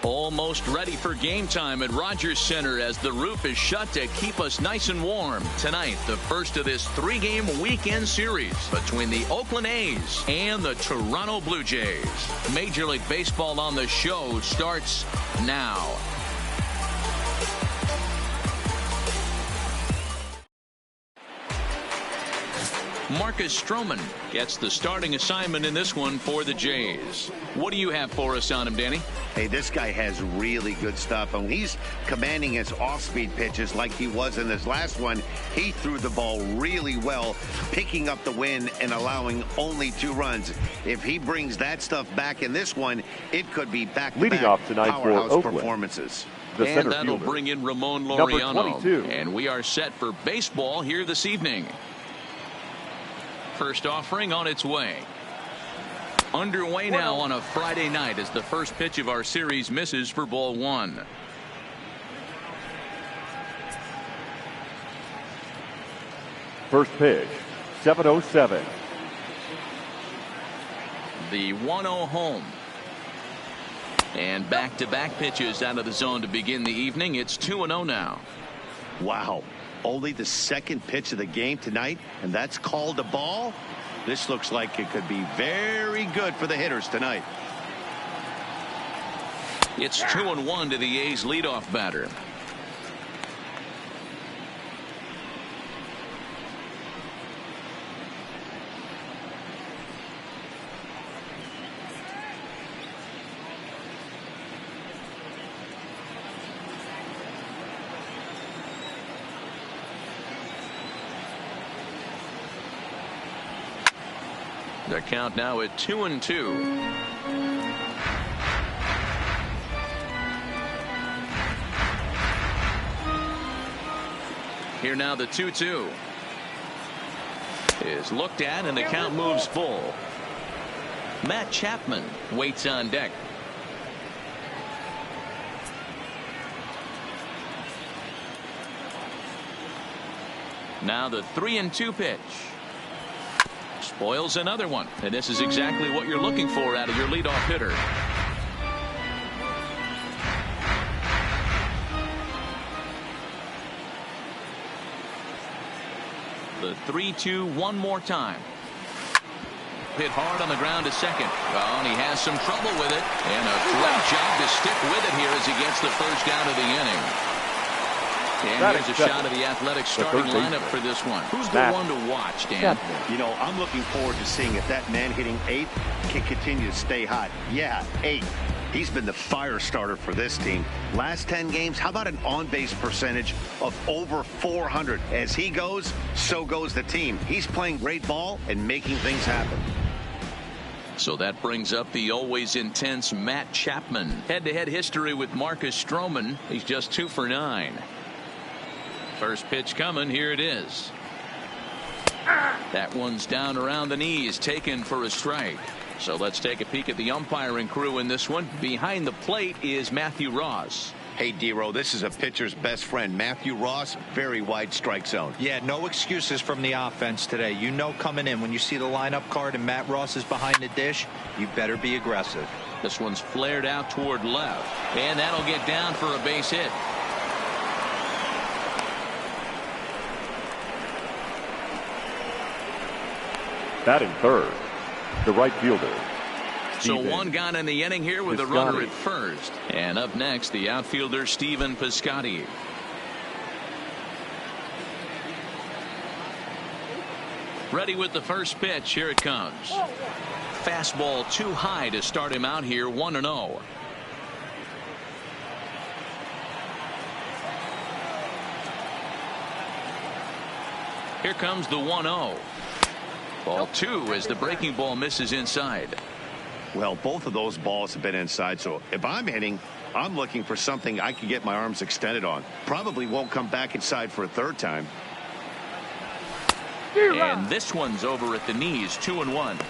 Almost ready for game time at Rogers Center as the roof is shut to keep us nice and warm. Tonight, the first of this 3-game weekend series between the Oakland A's and the Toronto Blue Jays. Major League Baseball on the show starts now. Marcus Stroman gets the starting assignment in this one for the Jays. What do you have for us on him, Danny? Hey, this guy has really good stuff. And he's commanding his off-speed pitches like he was in this last one. He threw the ball really well, picking up the win and allowing only 2 runs. If he brings that stuff back in this one, it could be back-to-back powerhouse performances. And that'll bring in Ramon Laureano. And we are set for baseball here this evening. First offering on its way. Underway now on a Friday night as the first pitch of our series misses for ball 1. First pitch, 7:07. The 1-0 home. And back-to-back pitches out of the zone to begin the evening. It's 2-0 now. Wow. Only the second pitch of the game tonight, and that's called a ball. This looks like it could be very good for the hitters tonight. It's 2-1 to the A's leadoff batter. The count now at 2-2. Here now the 2-2 is looked at and the count moves full. Matt Chapman waits on deck. Now the 3-2 pitch. Spoils another one, and this is exactly what you're looking for out of your leadoff hitter. The 3-2 one more time. Hit hard on the ground to second. Oh, and he has some trouble with it, and a great job to stick with it here as he gets the first down of the inning. And here's a shot of the Athletics starting lineup for this one. Who's the one to watch, Dan? You know, I'm looking forward to seeing if that man hitting 8th can continue to stay hot. Yeah, 8. He's been the fire starter for this team. Last 10 games, how about an on-base percentage of over 400? As he goes, so goes the team. He's playing great ball and making things happen. So that brings up the always intense Matt Chapman. Head-to-head history with Marcus Stroman. He's just 2 for 9. First pitch coming. Here it is. That one's down around the knees, taken for a strike. So let's take a peek at the umpiring crew in this one. Behind the plate is Matthew Ross. Hey, D-Row, this is a pitcher's best friend, Matthew Ross. Very wide strike zone. Yeah, no excuses from the offense today. You know coming in when you see the lineup card and Matt Ross is behind the dish, you better be aggressive. This one's flared out toward left, and that'll get down for a base hit. Batting third, the right fielder. So one gone in the inning here with a runner at first. And up next, the outfielder Stephen Piscotty. Ready with the first pitch. Here it comes. Fastball too high to start him out here, 1-0. Here comes the 1-0. Ball 2 as the breaking ball misses inside. Well, both of those balls have been inside, so if I'm hitting, I'm looking for something I can get my arms extended on. Probably won't come back inside for a third time. And this one's over at the knees, 2-1.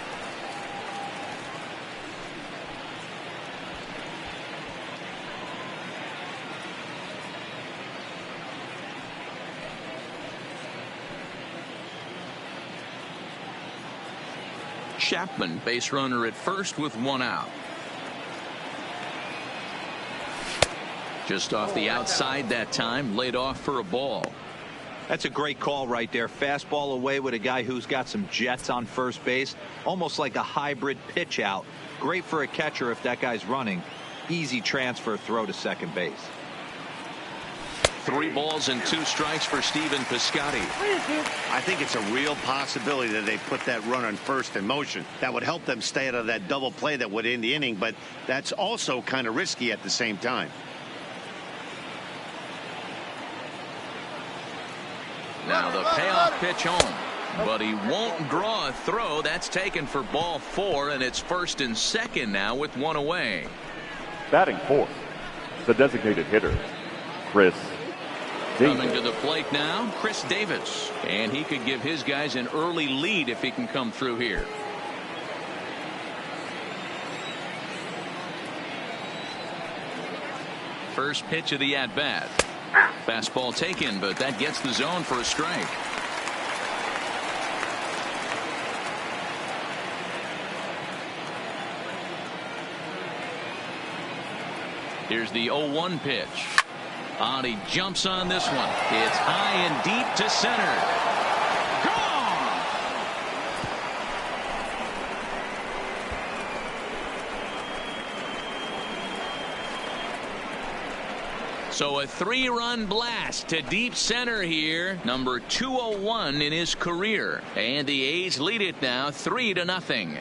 Chapman, base runner at first with 1 out. Just off the outside that time, laid off for a ball. That's a great call right there. Fastball away with a guy who's got some jets on first base. Almost like a hybrid pitch out. Great for a catcher if that guy's running. Easy transfer throw to second base. 3 balls and 2 strikes for Stephen Piscotty. I think it's a real possibility that they put that run on first in motion. That would help them stay out of that double play that would end the inning, but that's also kind of risky at the same time. Now the payoff pitch home, but he won't draw a throw. That's taken for ball 4, and it's first and second now with 1 away. Batting fourth, the designated hitter, Chris Davis. Coming to the plate now, Chris Davis, and he could give his guys an early lead if he can come through here. First pitch of the at-bat. Fastball taken, but that gets the zone for a strike. Here's the 0-1 pitch. And he jumps on this one. It's high and deep to center. Gone! So a 3-run blast to deep center here. Number 201 in his career. And the A's lead it now 3-0.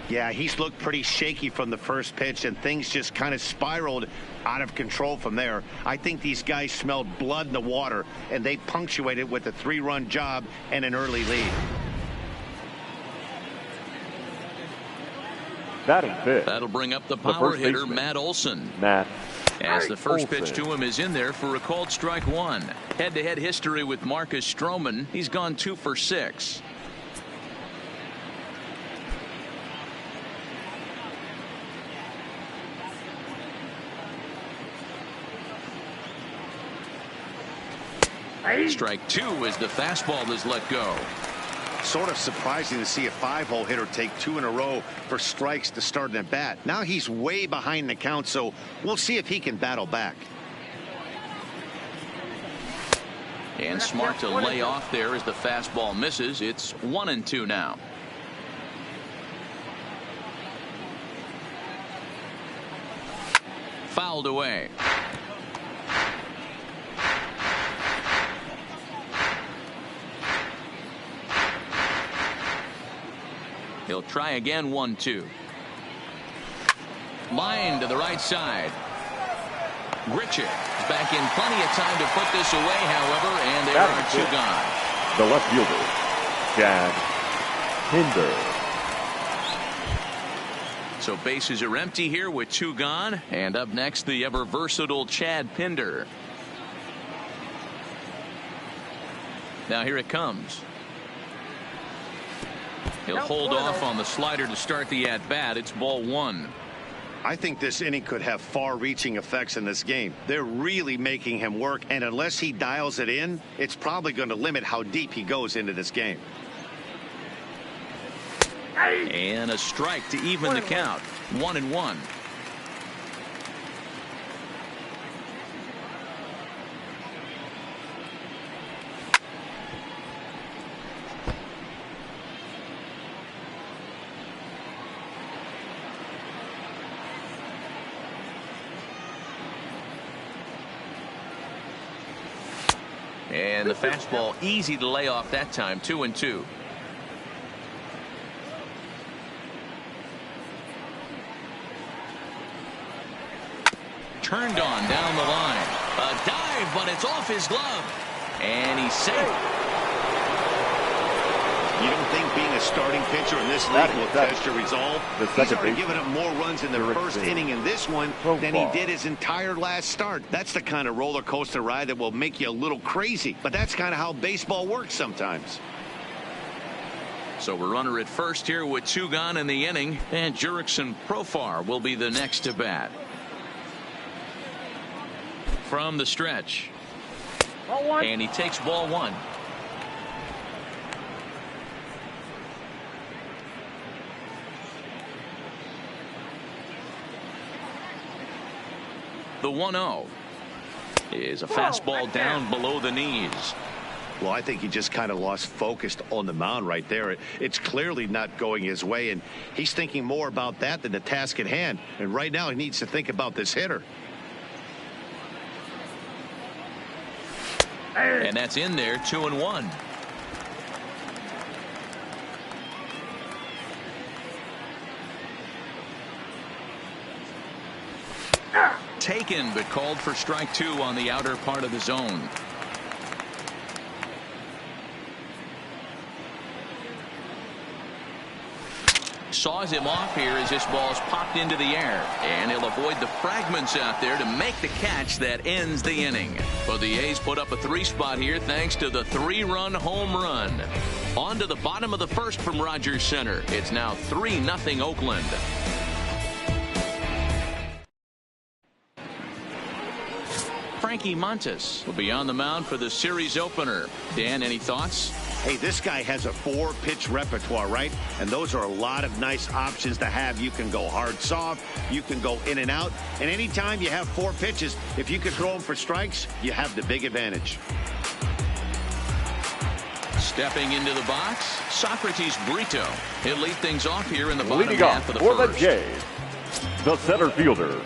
Yeah, he's looked pretty shaky from the first pitch, and things just kind of spiraled out of control from there. I think these guys smelled blood in the water, and they punctuated with a 3-run job and an early lead. Batting fifth. That'll bring up the power hitter, Matt Olson. As the first pitch to him is in there for a called strike 1. Head-to-head history with Marcus Stroman. He's gone 2 for 6. Strike 2 as the fastball is let go. Sort of surprising to see a 5-hole hitter take 2 in a row for strikes to start an at bat. Now he's way behind the count, so we'll see if he can battle back. And smart to lay off there as the fastball misses. It's 1-2 now. Fouled away. He'll try again. 1-2. Line to the right side. Grichuk back in plenty of time to put this away, however, and there are 2 gone. The left fielder, Chad Pinder. So bases are empty here with 2 gone, and up next the ever versatile Chad Pinder. Now here it comes. He'll hold off on the slider to start the at-bat. It's ball 1. I think this inning could have far-reaching effects in this game. They're really making him work, and unless he dials it in, it's probably going to limit how deep he goes into this game. And a strike to even the count. 1-1. And the fastball easy to lay off that time. 2-2. Turned on down the line. A dive, but it's off his glove. And he's safe. You don't think being a starting pitcher in this league will test your resolve? He's already given up more runs in the first inning in this one than he did his entire last start. That's the kind of roller coaster ride that will make you a little crazy. But that's kind of how baseball works sometimes. So we're runner at first here with 2 gone in the inning. And Jurickson Profar will be the next to bat. From the stretch. And he takes ball 1. The 1-0 is a fastball down below the knees. Well, I think he just kind of lost focus on the mound right there. It's clearly not going his way, and he's thinking more about that than the task at hand. And right now he needs to think about this hitter. And that's in there, 2-1. Taken, but called for strike 2 on the outer part of the zone. Saws him off here as this ball's popped into the air, and he'll avoid the fragments out there to make the catch that ends the inning. But the A's put up a 3-spot here thanks to the 3-run home run. On to the bottom of the first from Rogers Center. It's now 3-0 Oakland. Frankie Montas will be on the mound for the series opener. Dan, any thoughts? Hey, this guy has a 4-pitch repertoire, right? And those are a lot of nice options to have. You can go hard, soft. You can go in and out. And anytime you have 4 pitches, if you can throw them for strikes, you have the big advantage. Stepping into the box, Socrates Brito. He'll lead things off here in the bottom Leading half off of the for first. the Jays, the center fielder,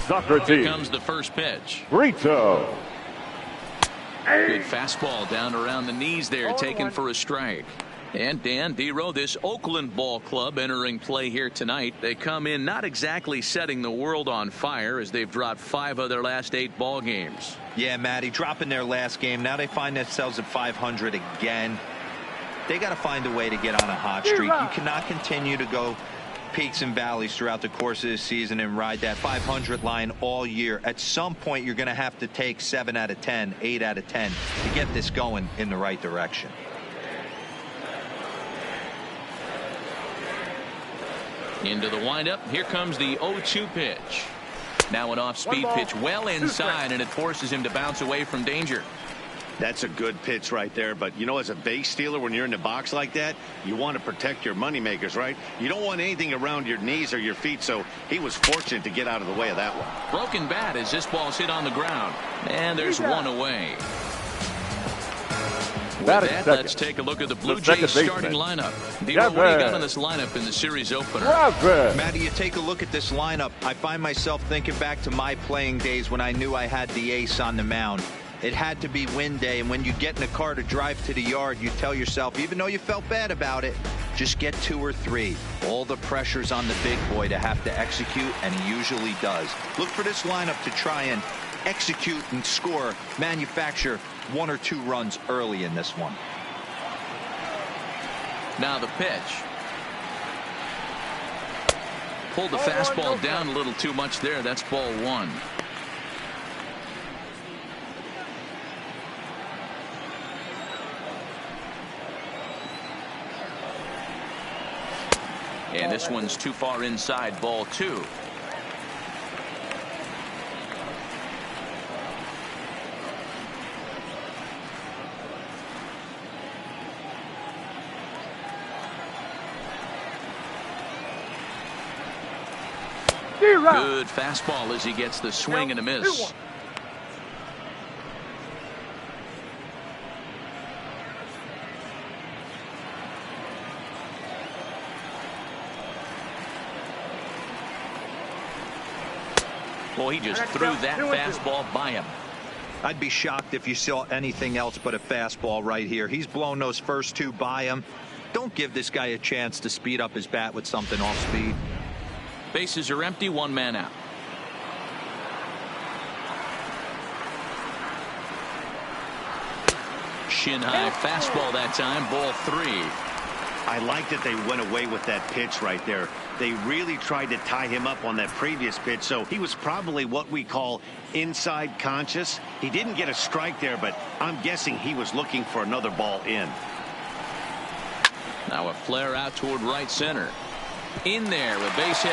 Socrates. Here comes the first pitch. Brito. Good fastball down around the knees there, taken for a strike. And Dan Dero, this Oakland ball club entering play here tonight. They come in not exactly setting the world on fire as they've dropped 5 of their last 8 ball games. Yeah, Matty, dropping their last game. Now they find themselves at 500 again. They got to find a way to get on a hot streak. You cannot continue to go peaks and valleys throughout the course of the season and ride that 500 line all year. At some point, you're going to have to take 7 out of 10, 8 out of 10 to get this going in the right direction. Into the windup. Here comes the 0-2 pitch. Now an off-speed pitch well inside, and it forces him to bounce away from danger. That's a good pitch right there. But, you know, as a base stealer, when you're in the box like that, you want to protect your moneymakers, right? You don't want anything around your knees or your feet, so he was fortunate to get out of the way of that one. Broken bat as this ball's hit on the ground. And there's one away. With that, let's take a look at the Blue Jays starting lineup. Dero, what do you got on this lineup in the series opener? Matty, you take a look at this lineup. I find myself thinking back to my playing days when I knew I had the ace on the mound. It had to be win day, and when you get in a car to drive to the yard, you tell yourself, even though you felt bad about it, just get 2 or 3. All the pressure's on the big boy to have to execute, and he usually does. Look for this lineup to try and execute and score, manufacture 1 or 2 runs early in this one. Now the pitch. Pulled the fastball down a little too much there. That's ball 1. And this one's too far inside, ball 2. Good fastball as he gets the swing and a miss. Well, he just threw that fastball by him. I'd be shocked if you saw anything else but a fastball right here. He's blown those first 2 by him. Don't give this guy a chance to speed up his bat with something off speed. Bases are empty, 1 man out. Shin high fastball that time, ball 3. I like that they went away with that pitch right there. They really tried to tie him up on that previous pitch, so he was probably what we call inside conscious. He didn't get a strike there, but I'm guessing he was looking for another ball in. Now a flare out toward right center. In there, a base hit.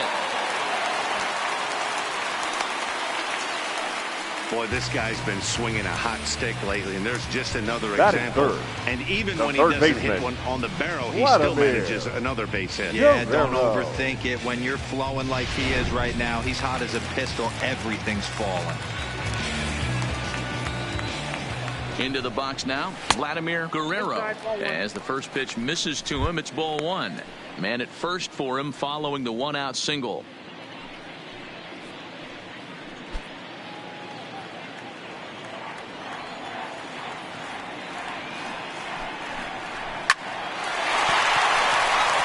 Boy, this guy's been swinging a hot stick lately, and there's just another That example. is third. And even The when he third doesn't baseman. hit one on the barrel, he What a still beer. manages another base hit. Yeah, don't Guerrero. overthink it. When you're flowing like he is right now, he's hot as a pistol. Everything's falling. Into the box now, Vladimir Guerrero. As the first pitch misses to him, it's ball one. Man at first for him following the one-out single.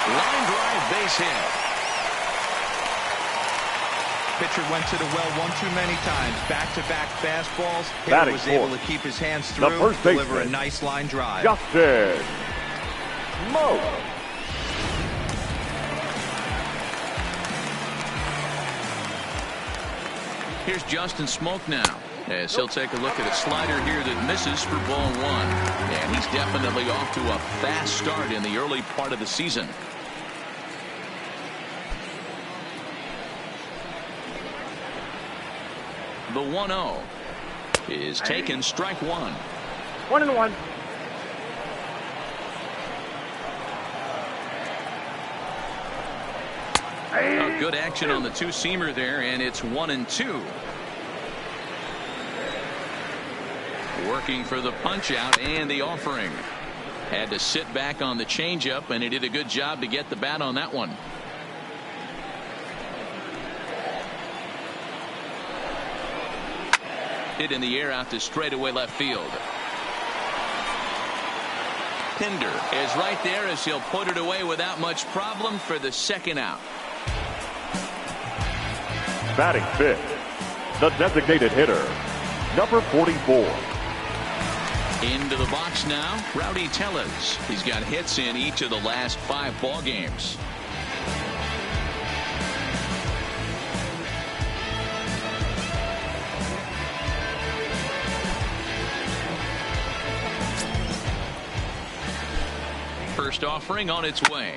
Line drive base hit. Pitcher went to the well one too many times. Back-to-back fastballs. Hitter Batting was able fourth. to keep his hands The through, first deliver a baseman. nice line drive. Justin Smoke. Here's Justin Smoke now, as he'll take a look at a slider here that misses for ball one. And he's definitely off to a fast start in the early part of the season. The 1-0 is taken, strike one. 1-1. A good action on the two-seamer there, and it's 1-2. Working for the punch-out and the offering. Had to sit back on the changeup, and he did a good job to get the bat on that one. Hit in the air out to straightaway left field. Pinder is right there as he'll put it away without much problem for the second out. Batting fifth, the designated hitter, number 44. Into the box now, Rowdy Tellez. He's got hits in each of the last 5 ball games. First offering on its way,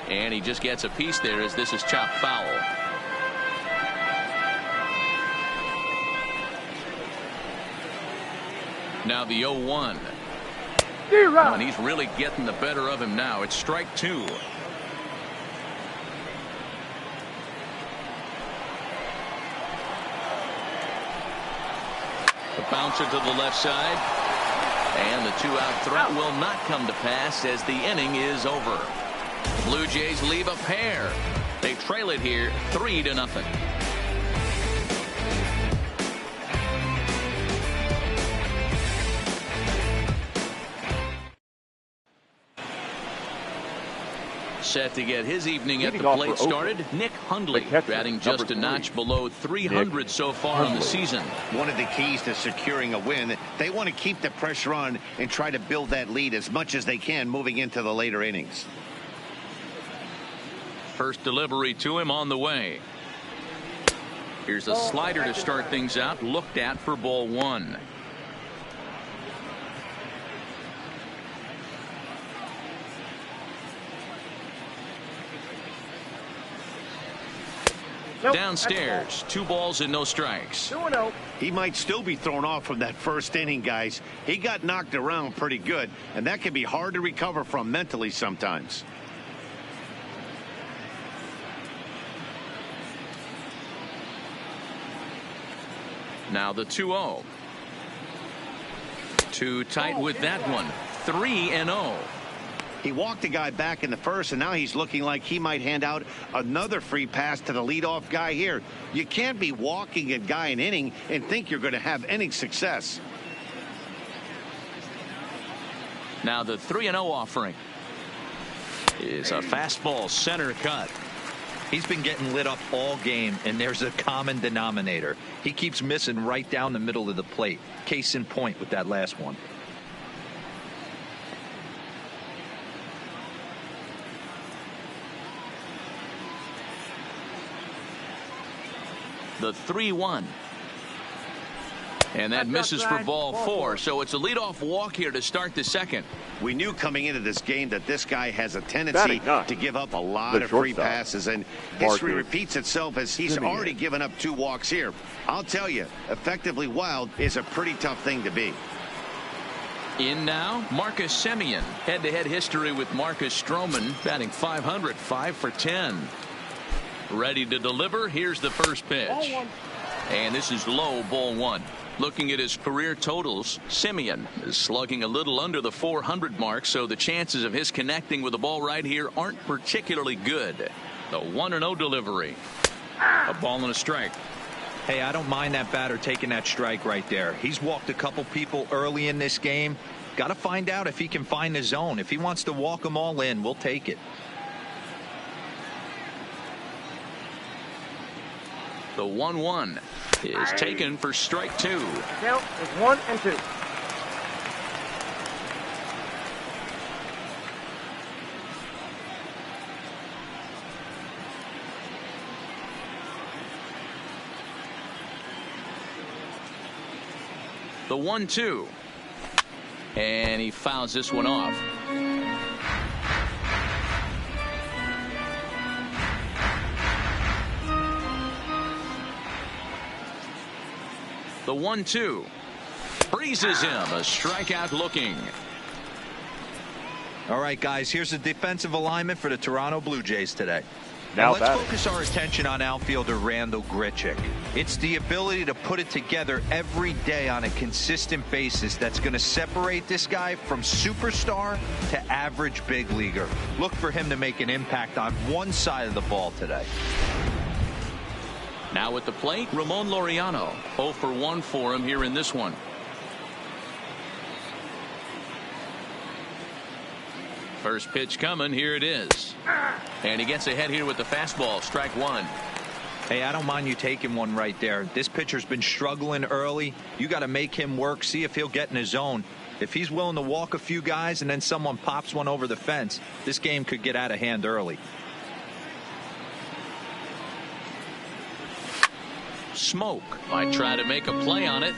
and he just gets a piece there as this is chopped foul. Now the 0-1. And he's really getting the better of him now. It's strike two. The bouncer to the left side. And the 2-out threat will not come to pass as the inning is over. The Blue Jays leave a pair. They trail it here 3-0. Set to get his evening at the Leading off plate for started, Nick Hundley, the catcher, batting just a number notch 3. below 300 so far in the Hundley. season. One of the keys to securing a win, they want to keep the pressure on and try to build that lead as much as they can moving into the later innings. First delivery to him on the way. Here's a slider to start things out, looked at for ball one. Downstairs, 2 balls and no strikes. 2-0. He might still be thrown off from that first inning, guys. He got knocked around pretty good, and that can be hard to recover from mentally sometimes. Now the 2-0. Too tight with that one. 3-0. He walked a guy back in the first, and now he's looking like he might hand out another free pass to the leadoff guy here. You can't be walking a guy an inning and think you're going to have any success. Now the 3-0 offering is a fastball center cut. He's been getting lit up all game, and there's a common denominator. He keeps missing right down the middle of the plate. Case in point with that last one. The 3-1. And that misses for ball 4. So it's a leadoff walk here to start the second. We knew coming into this game that this guy has a tendency to give up a lot of free passes, and history repeats itself as he's already given up 2 walks here. I'll tell you, effectively wild is a pretty tough thing to be. In now, Marcus Semien. Head-to-head history with Marcus Stroman, batting .500, 5 for 10. Ready to deliver. Here's the first pitch. And this is low, ball 1. Looking at his career totals, Semien is slugging a little under the .400 mark, so the chances of his connecting with the ball right here aren't particularly good. The 1-0 delivery. A ball and a strike. Hey, I don't mind that batter taking that strike right there. He's walked a couple people early in this game. Got to find out if he can find the zone. If he wants to walk them all in, we'll take it. The 1-1 is taken for strike 2. Count is 1 and 2. The 1-2. And he fouls this one off. The 1-2. Freezes him. A strikeout looking. All right, guys, here's the defensive alignment for the Toronto Blue Jays today. Now let's focus our attention on outfielder Randall Grichuk. It's the ability to put it together every day on a consistent basis that's going to separate this guy from superstar to average big leaguer. Look for him to make an impact on one side of the ball today. Now at the plate, Ramon Laureano. 0 for 1 for him here in this one. First pitch coming. Here it is. And he gets ahead here with the fastball. Strike 1. Hey, I don't mind you taking one right there. This pitcher's been struggling early. You got to make him work. See if he'll get in his zone. If he's willing to walk a few guys and then someone pops one over the fence, this game could get out of hand early. Smoke might try to make a play on it.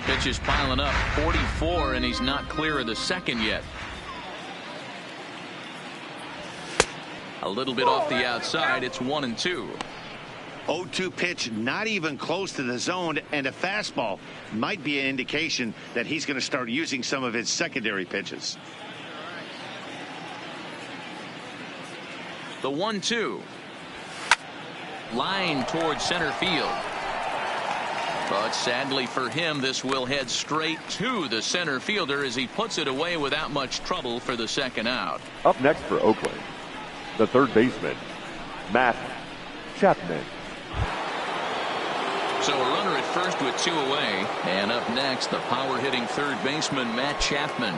Pitch is piling up. 44, and he's not clear of the second yet. A little bit off the outside. It's 1-2. 0-2 pitch, not even close to the zone, and a fastball might be an indication that he's going to start using some of his secondary pitches. The 1-2. Line towards center field. But sadly for him, this will head straight to the center fielder as he puts it away without much trouble for the second out. Up next for Oakland, the third baseman, Matt Chapman. So a runner at first with 2 away. And up next, the power-hitting third baseman, Matt Chapman.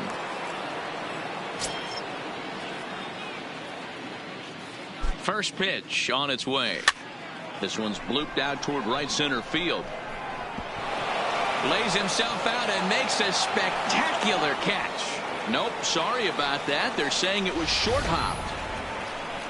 First pitch on its way. This one's blooped out toward right center field. Lays himself out and makes a spectacular catch. Nope, sorry about that. They're saying it was short hopped.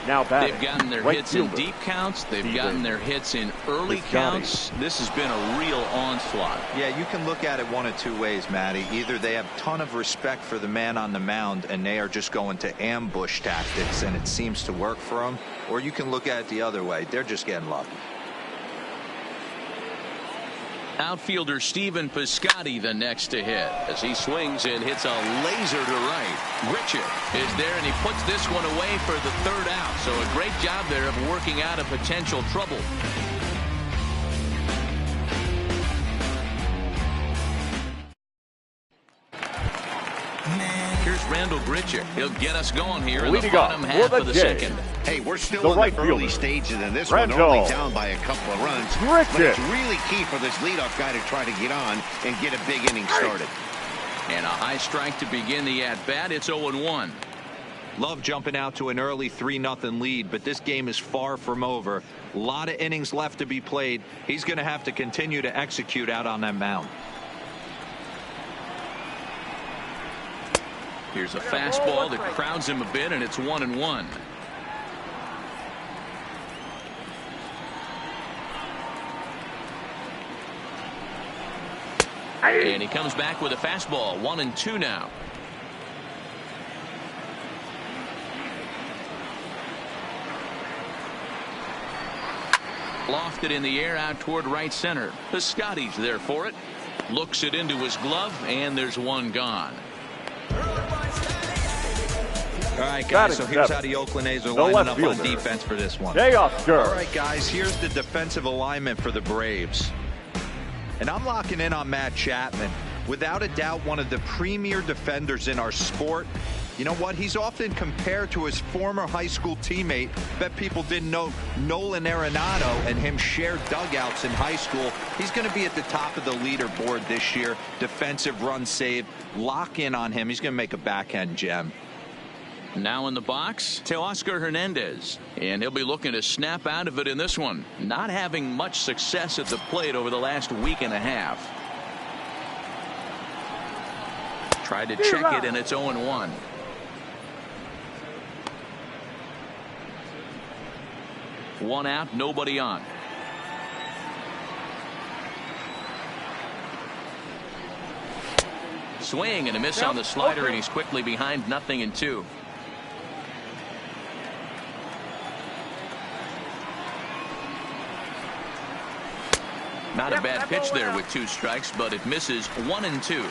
Now batting, they've gotten their right hits fielder, in deep counts. They've gotten their hits in early counts. This has been a real onslaught. Yeah, you can look at it one of 2 ways, Matty. Either they have a ton of respect for the man on the mound and they are just going to ambush tactics and it seems to work for them, or you can look at it the other way. They're just getting lucky. Outfielder Stephen Piscotty the next to hit as he swings and hits a laser to right. Grichuk is there and he puts this one away for the third out. So a great job there of working out a potential trouble. Here's Randall Grichuk. He'll get us going here in the bottom half of the second. Hey, we're still in the early stages in this one, only down by a couple of runs. But it's really key for this leadoff guy to try to get on and get a big inning started. And a high strike to begin the at-bat. It's 0-1. Love jumping out to an early 3-0 lead, but this game is far from over. A lot of innings left to be played. He's going to have to continue to execute out on that mound. Here's a fastball that crowds him a bit, and it's 1-1. And he comes back with a fastball. 1-2 now. Lofted in the air out toward right center. Piscotty's there for it. Looks it into his glove, and there's one gone. All right, guys, so here's how the Oakland A's are lining up on defense for this one. All right, guys, here's the defensive alignment for the Braves. And I'm locking in on Matt Chapman. Without a doubt, one of the premier defenders in our sport. You know what? He's often compared to his former high school teammate. Bet people didn't know Nolan Arenado and him shared dugouts in high school. He's going to be at the top of the leaderboard this year. Defensive run saved. Lock in on him. He's going to make a backhand gem. Now in the box, Teoscar Hernandez. And he'll be looking to snap out of it in this one. Not having much success at the plate over the last week and a half. Tried to check it, and it's 0-1. One out, nobody on. Swing and a miss on the slider, and he's quickly behind 0-2. Not a bad pitch there with 2 strikes, but it misses. 1-2.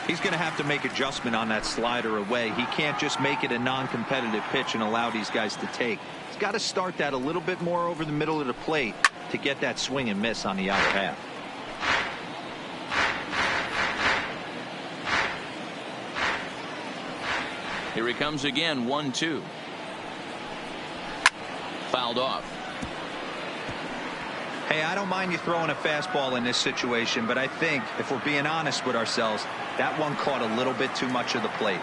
He's going to have to make adjustment on that slider away. He can't just make it a non-competitive pitch and allow these guys to take. He's got to start that a little bit more over the middle of the plate to get that swing and miss on the outer half. Here he comes again. 1-2. Fouled off. Hey, I don't mind you throwing a fastball in this situation, but I think if we're being honest with ourselves, that one caught a little bit too much of the plate.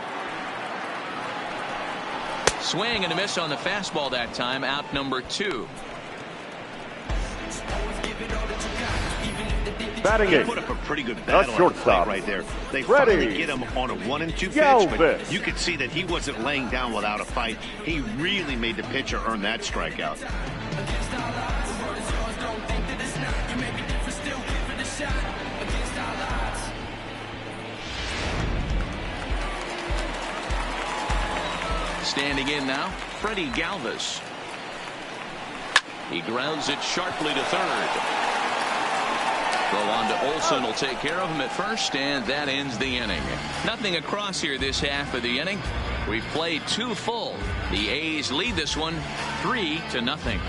Swing and a miss on the fastball that time. Out number 2. Batting He put up a pretty good battle shortstop right there. They finally get him on a 1-2 pitch, but you could see that he wasn't laying down without a fight. He really made the pitcher earn that strikeout. Standing in now, Freddie Galvis. He grounds it sharply to third. Throw on to Olsen will take care of him at first, and that ends the inning. Nothing across here this half of the inning. We've played 2 full. The A's lead this one 3-0.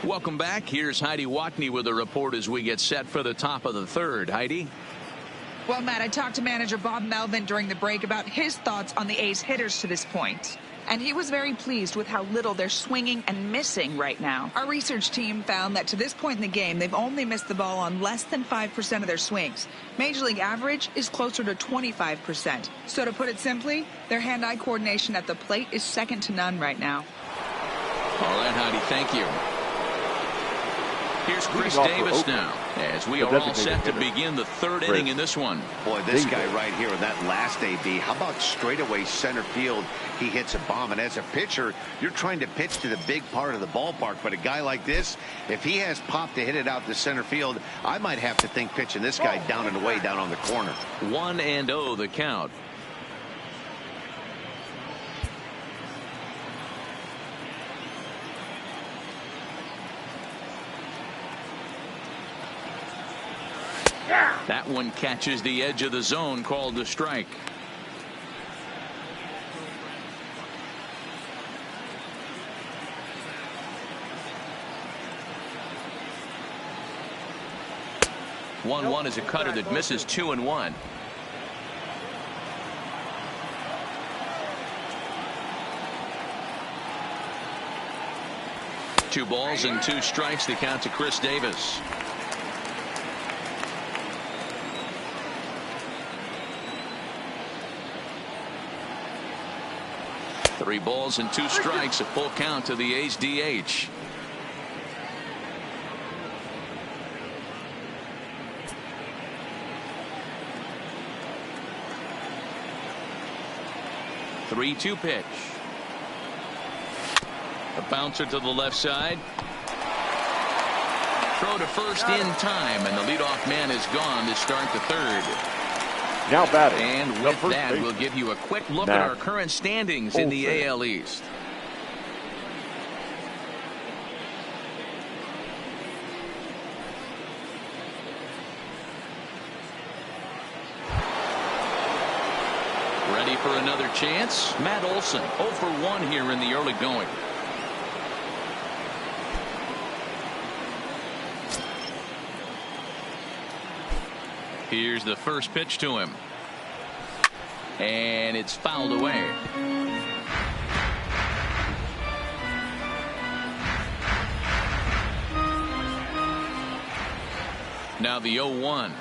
Welcome back. Here's Heidi Watney with a report as we get set for the top of the 3rd. Heidi? Well, Matt, I talked to manager Bob Melvin during the break about his thoughts on the A's hitters to this point. And he was very pleased with how little they're swinging and missing right now. Our research team found that to this point in the game, they've only missed the ball on less than 5% of their swings. Major League average is closer to 25%. So to put it simply, their hand-eye coordination at the plate is second to none right now. All right, Heidi, thank you. Here's Chris Davis now, as we are all set to begin the 3rd inning in this one. Boy, this guy right here in that last AB, how about straightaway center field? He hits a bomb, and as a pitcher, you're trying to pitch to the big part of the ballpark, but a guy like this, if he has pop to hit it out to center field, I might have to think pitching this guy down and away down on the corner. 1-0 the count. That one catches the edge of the zone, called a strike. One is a cutter that misses 2-1. Two balls and 2 strikes, the count to Chris Davis. Three balls and 2 strikes, a full count to the A's DH. The 3-2 pitch. A bouncer to the left side. throw to first in time, and the leadoff man is gone to start the third. Now batting. And with that, we'll give you a quick look at our current standings in the AL East. Ready for another chance? Matt Olson, 0 for 1 here in the early going. Here's the first pitch to him. And it's fouled away. Now the 0-1.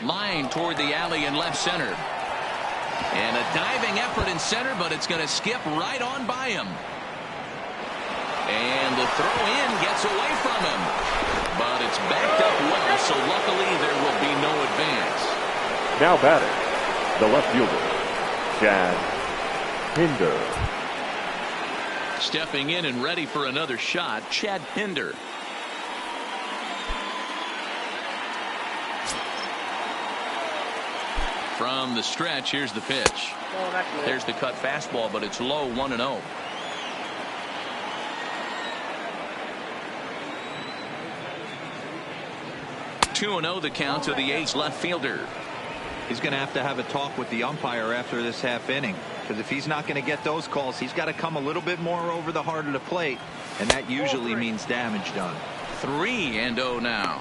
Line toward the alley in left center. And a diving effort in center, but it's going to skip right on by him. And the throw in gets away from him. But it's backed up well, so luckily there will be no advance. Now batting, the left fielder, Chad Pinder. Stepping in and ready for another shot, Chad Pinder. From the stretch, here's the pitch. There's the cut fastball, but it's low, 1-0. Two 2-0 the count to the A's left fielder. He's going to have a talk with the umpire after this half inning, because if he's not going to get those calls, he's got to come a little bit more over the heart of the plate, and that usually means damage done. 3-0 now.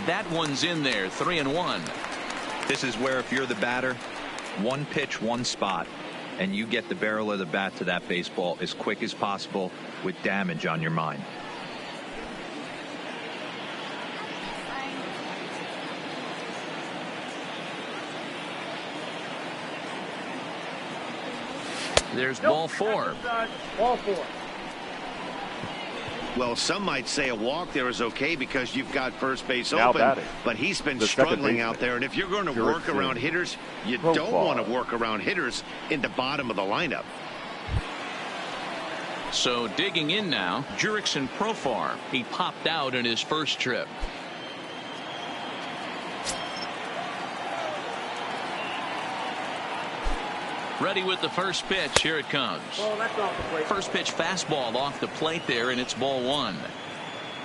That one's in there, 3-1. This is where if you're the batter, one pitch, one spot, and you get the barrel of the bat to that baseball as quick as possible with damage on your mind. There's ball 4. Ball 4. Well, some might say a walk there is okay because you've got first base Now open, batting, but he's been the second struggling baseman, out there. And if you're going to work around hitters, you Profar. don't want to work around hitters in the bottom of the lineup. So digging in now, Jurickson Profar. He popped out in his first trip. Ready with the first pitch. Here it comes. Well, that's off the plate. First pitch fastball off the plate there, and it's ball 1.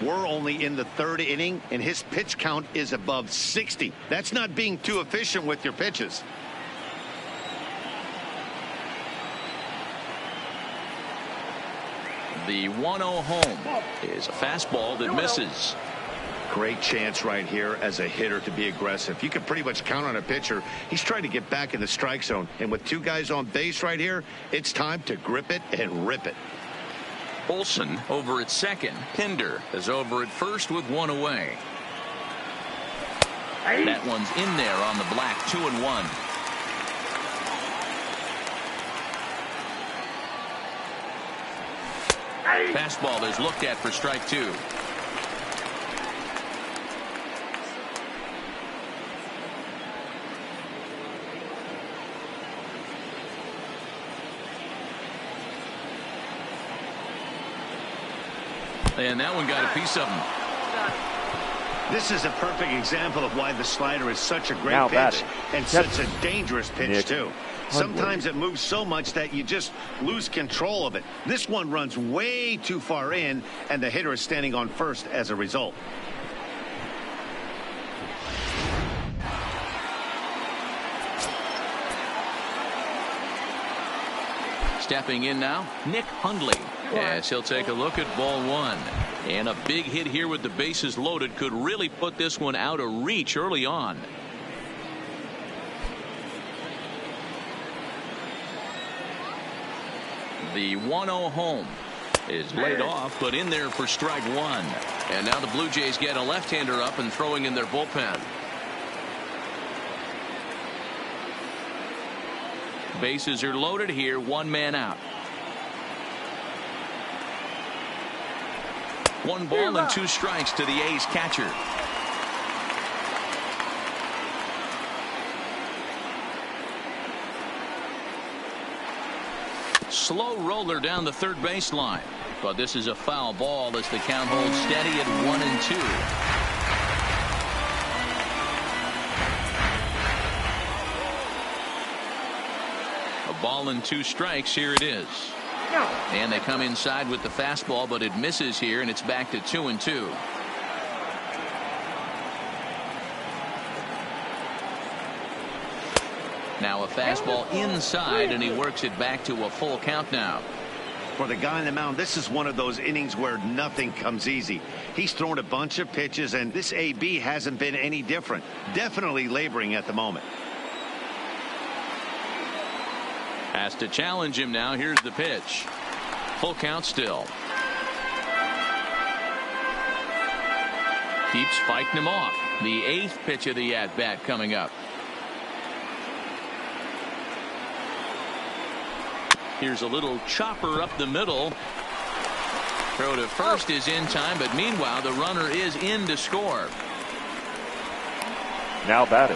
We're only in the third inning, and his pitch count is above 60. That's not being too efficient with your pitches. The 1-0 home is a fastball that misses. Great chance right here as a hitter to be aggressive. You can pretty much count on a pitcher. He's trying to get back in the strike zone. And with two guys on base right here, it's time to grip it and rip it. Olson over at second. Pinder is over at first with one away. That one's in there on the black, 2-1. Fastball is looked at for strike 2. And that one got a piece of him. This is a perfect example of why the slider is such a great Now pitch batting. and such a dangerous pitch, Nick too. Sometimes it moves so much that you just lose control of it. This one runs way too far in, and the hitter is standing on first as a result. Stepping in now, Nick Hundley, as he'll take a look at ball 1. And a big hit here with the bases loaded could really put this one out of reach early on. The 1-0 home is laid off, but in there for strike 1. And now the Blue Jays get a left-hander up and throwing in their bullpen. Bases are loaded here, one man out. 1 ball and 2 strikes to the A's catcher. Slow roller down the third baseline. But this is a foul ball as the count holds steady at 1-2. A ball and 2 strikes. Here it is. And they come inside with the fastball, but it misses here, and it's back to 2-2. Now a fastball inside, and he works it back to a full count now. For the guy on the mound, this is one of those innings where nothing comes easy. He's thrown a bunch of pitches, and this AB hasn't been any different. Definitely laboring at the moment. Has to challenge him now. Here's the pitch. Full count still. Keeps fighting him off. The 8th pitch of the at-bat coming up. Here's a little chopper up the middle. Throw to first is in time, but meanwhile the runner is in to score. Now batting,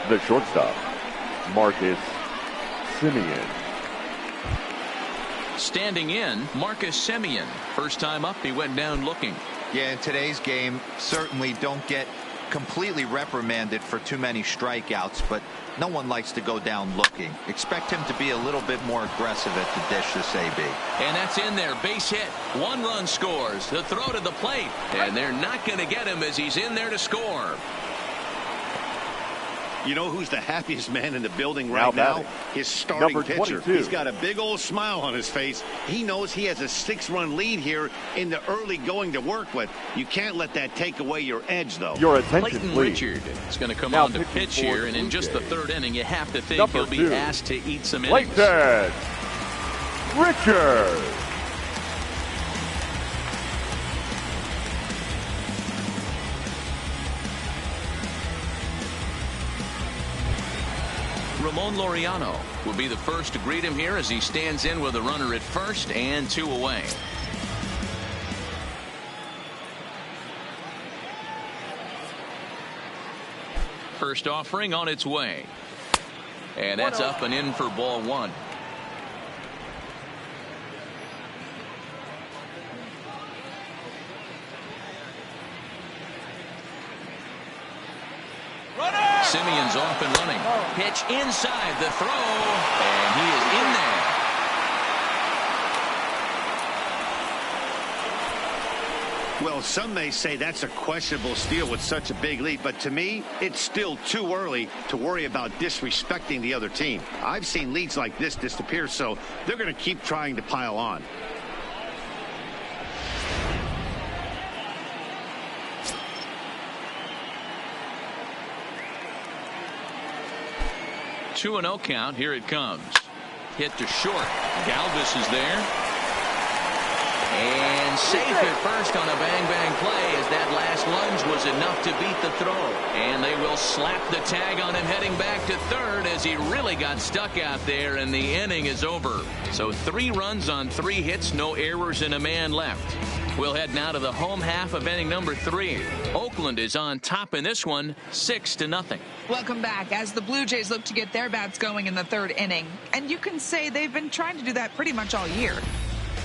the shortstop, Marcus Semien. Standing in, Marcus Semien. First time up, he went down looking. Yeah, in today's game, certainly don't get completely reprimanded for too many strikeouts, but no one likes to go down looking. Expect him to be a little bit more aggressive at the dish this AB. And that's in there. Base hit. 1 run scores. The throw to the plate. And they're not going to get him as he's in there to score. You know who's the happiest man in the building right now? His starting pitcher. He's got a big old smile on his face. He knows he has a 6-run lead here in the early going to work with. You can't let that take away your edge, though. Your attention, Clayton please. Richard is going to come Now on to pitch here, and in just the 3rd inning, you have to think Number he'll be 2. asked to eat some innings. Clayton Richard. Ramon Laureano will be the first to greet him here as he stands in with a runner at first and 2 away. First offering on its way. And that's up and in for ball 1. Semien's off and running. Pitch inside the throw, and he is in there. Well, some may say that's a questionable steal with such a big lead, but to me, it's still too early to worry about disrespecting the other team. I've seen leads like this disappear, so they're going to keep trying to pile on. Two and 0 count. Here it comes. Hit to short. Galvis is there. And safe at first on a bang-bang play as that last lunge was enough to beat the throw. And they will slap the tag on him heading back to third as he really got stuck out there, and the inning is over. So 3 runs on 3 hits, no errors, and a man left. We'll head now to the home half of inning number 3. Oakland is on top in this one, 6-0. Welcome back as the Blue Jays look to get their bats going in the 3rd inning. And you can say they've been trying to do that pretty much all year.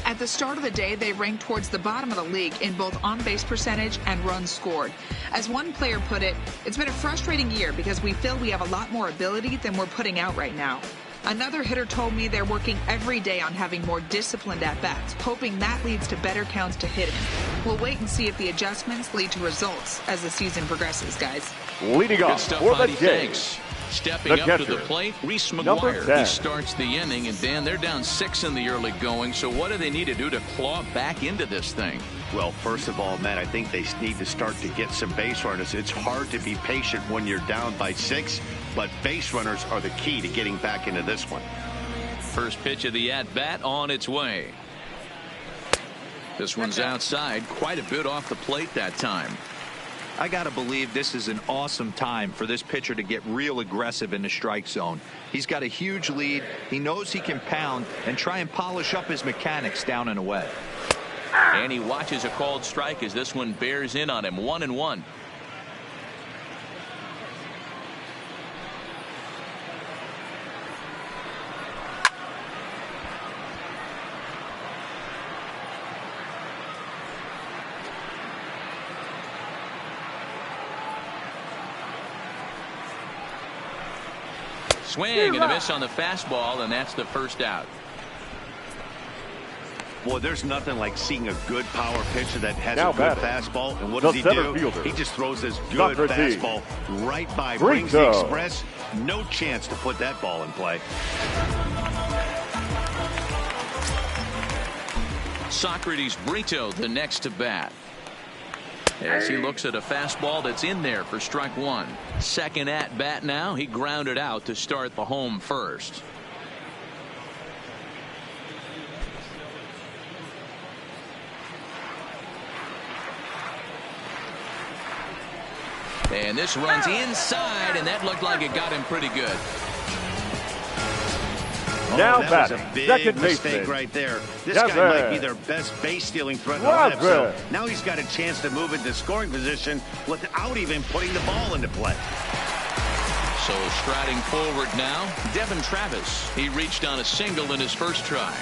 At the start of the day, they ranked towards the bottom of the league in both on-base percentage and runs scored. As one player put it, it's been a frustrating year because we feel we have a lot more ability than we're putting out right now. Another hitter told me they're working every day on having more disciplined at-bats, hoping that leads to better counts to hit him. We'll wait and see if the adjustments lead to results as the season progresses, guys. Leading off for the Jays, stepping the up catcher, to the plate, Reese number McGuire. 10. He starts the inning, and Dan, they're down 6 in the early going. So what do they need to do to claw back into this thing? Well, first of all, Matt, I think they need to start to get some base runners. It's hard to be patient when you're down by 6, but base runners are the key to getting back into this one. First pitch of the at-bat on its way. This one's outside, quite a bit off the plate that time. I got to believe this is an awesome time for this pitcher to get real aggressive in the strike zone. He's got a huge lead. He knows he can pound and try and polish up his mechanics down and away. And he watches a called strike as this one bears in on him. 1-1. Swing and a miss on the fastball, and that's the first out. Boy, there's nothing like seeing a good power pitcher that has Now a good batting, fastball. And what the does he center do? fielder, He just throws this good Socrates. fastball right by, brings the Brito. express. No chance to put that ball in play. Socrates Brito, the next to bat, as he looks at a fastball that's in there for strike one. Second at bat now. He grounded out to start the home first. And this runs inside, and that looked like it got him pretty good. Now that was a batting, big second mistake baseman, right there. This Kevin. guy might be their best base-stealing threat in the lineup. So now he's got a chance to move into scoring position without even putting the ball into play. So striding forward now, Devin Travis. He reached on a single in his first try.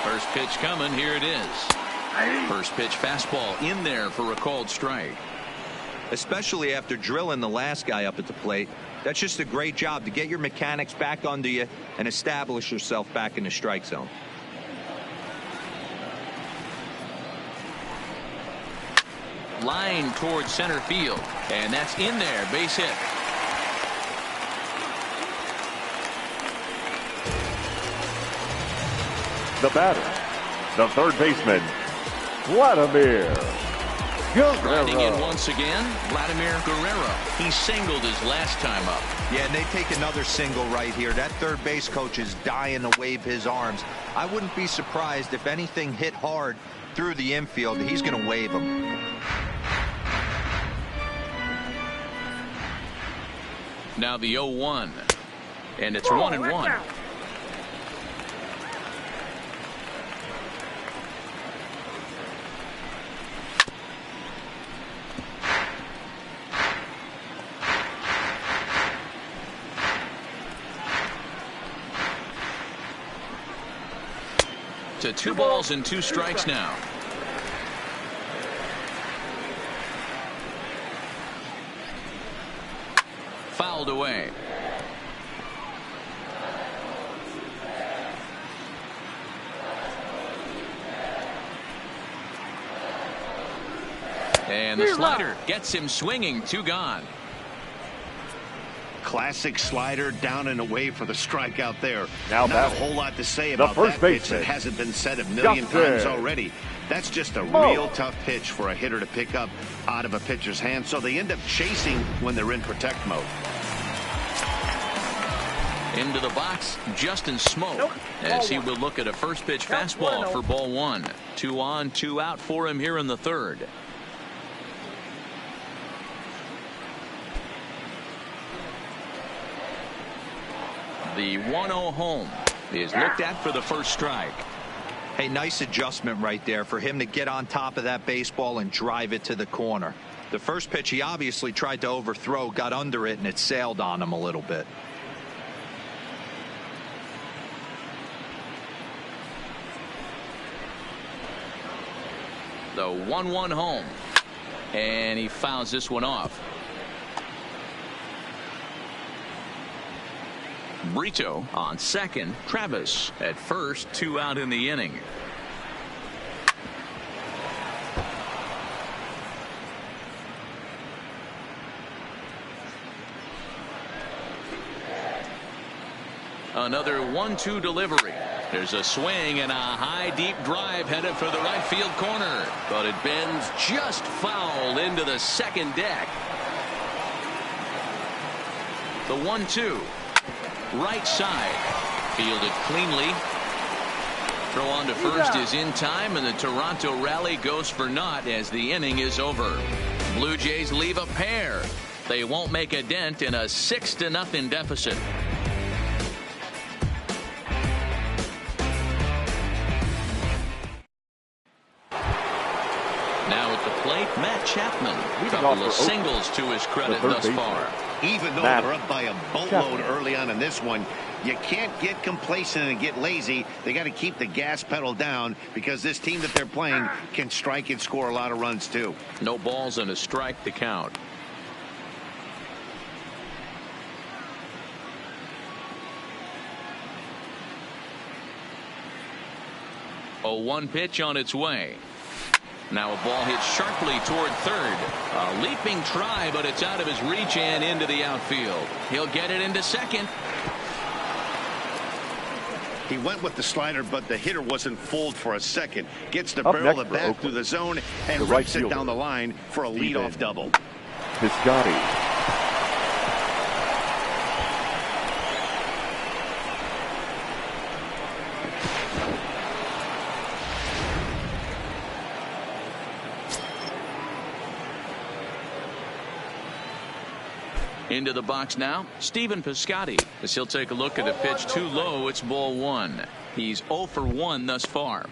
First pitch coming. Here it is. First pitch fastball in there for a called strike. Especially after drilling the last guy up at the plate. That's just a great job to get your mechanics back under you and establish yourself back in the strike zone. Line towards center field, and that's in there. Base hit. The batter, the third baseman, Vladimir Grinding in Guerrero. once again, Vladimir Guerrero. He singled his last time up. Yeah, and they take another single right here. That third base coach is dying to wave his arms. I wouldn't be surprised if anything hit hard through the infield. He's going to wave them. Now the 0-1, and it's 1-1. To 2 balls and 2 strikes now. Fouled away. And the slider gets him swinging. 2 gone. Classic slider down and away for the strikeout there. Now Not a batting, whole lot to say the about first that pitch baseman, that hasn't been said a million times already. That's just a real tough pitch for a hitter to pick up out of a pitcher's hand. So they end up chasing when they're in protect mode. Into the box, Justin Smoke, as he will look at a first pitch fastball for ball 1. 2 on, 2 out for him here in the third. The 1-0 home is looked at for the first strike. Hey, nice adjustment right there for him to get on top of that baseball and drive it to the corner. The first pitch he obviously tried to overthrow, got under it, and it sailed on him a little bit. The 1-1 home, and he fouls this one off. Brito on second, Travis at first, 2 out in the inning. Another 1-2 delivery. There's a swing and a high deep drive headed for the right field corner, but it bends just foul into the second deck. The 1-2. Right side, fielded cleanly. Throw on to first is in time, and the Toronto rally goes for naught as the inning is over. Blue Jays leave a pair. They won't make a dent in a 6-0 deficit. Now at the plate, Matt Chapman. A couple of singles to his credit thus far. Even though Matt they're up by a boatload Chapman. early on in this one, you can't get complacent and get lazy. They got to keep the gas pedal down because this team that they're playing can strike and score a lot of runs too. No balls and a strike to count. 0-1 pitch on its way. Now a ball hit sharply toward third. A leaping try, but it's out of his reach and into the outfield. He'll get it into second. He went with the slider, but the hitter wasn't fooled for a second. Gets the Up barrel next of the for bat Oakland, through the zone and the right rips it fielder, down the line for a leadoff double. Piscotty. Into the box now, Stephen Piscotty, as he'll take a look at a pitch too low. It's ball one. He's 0 for 1 thus far.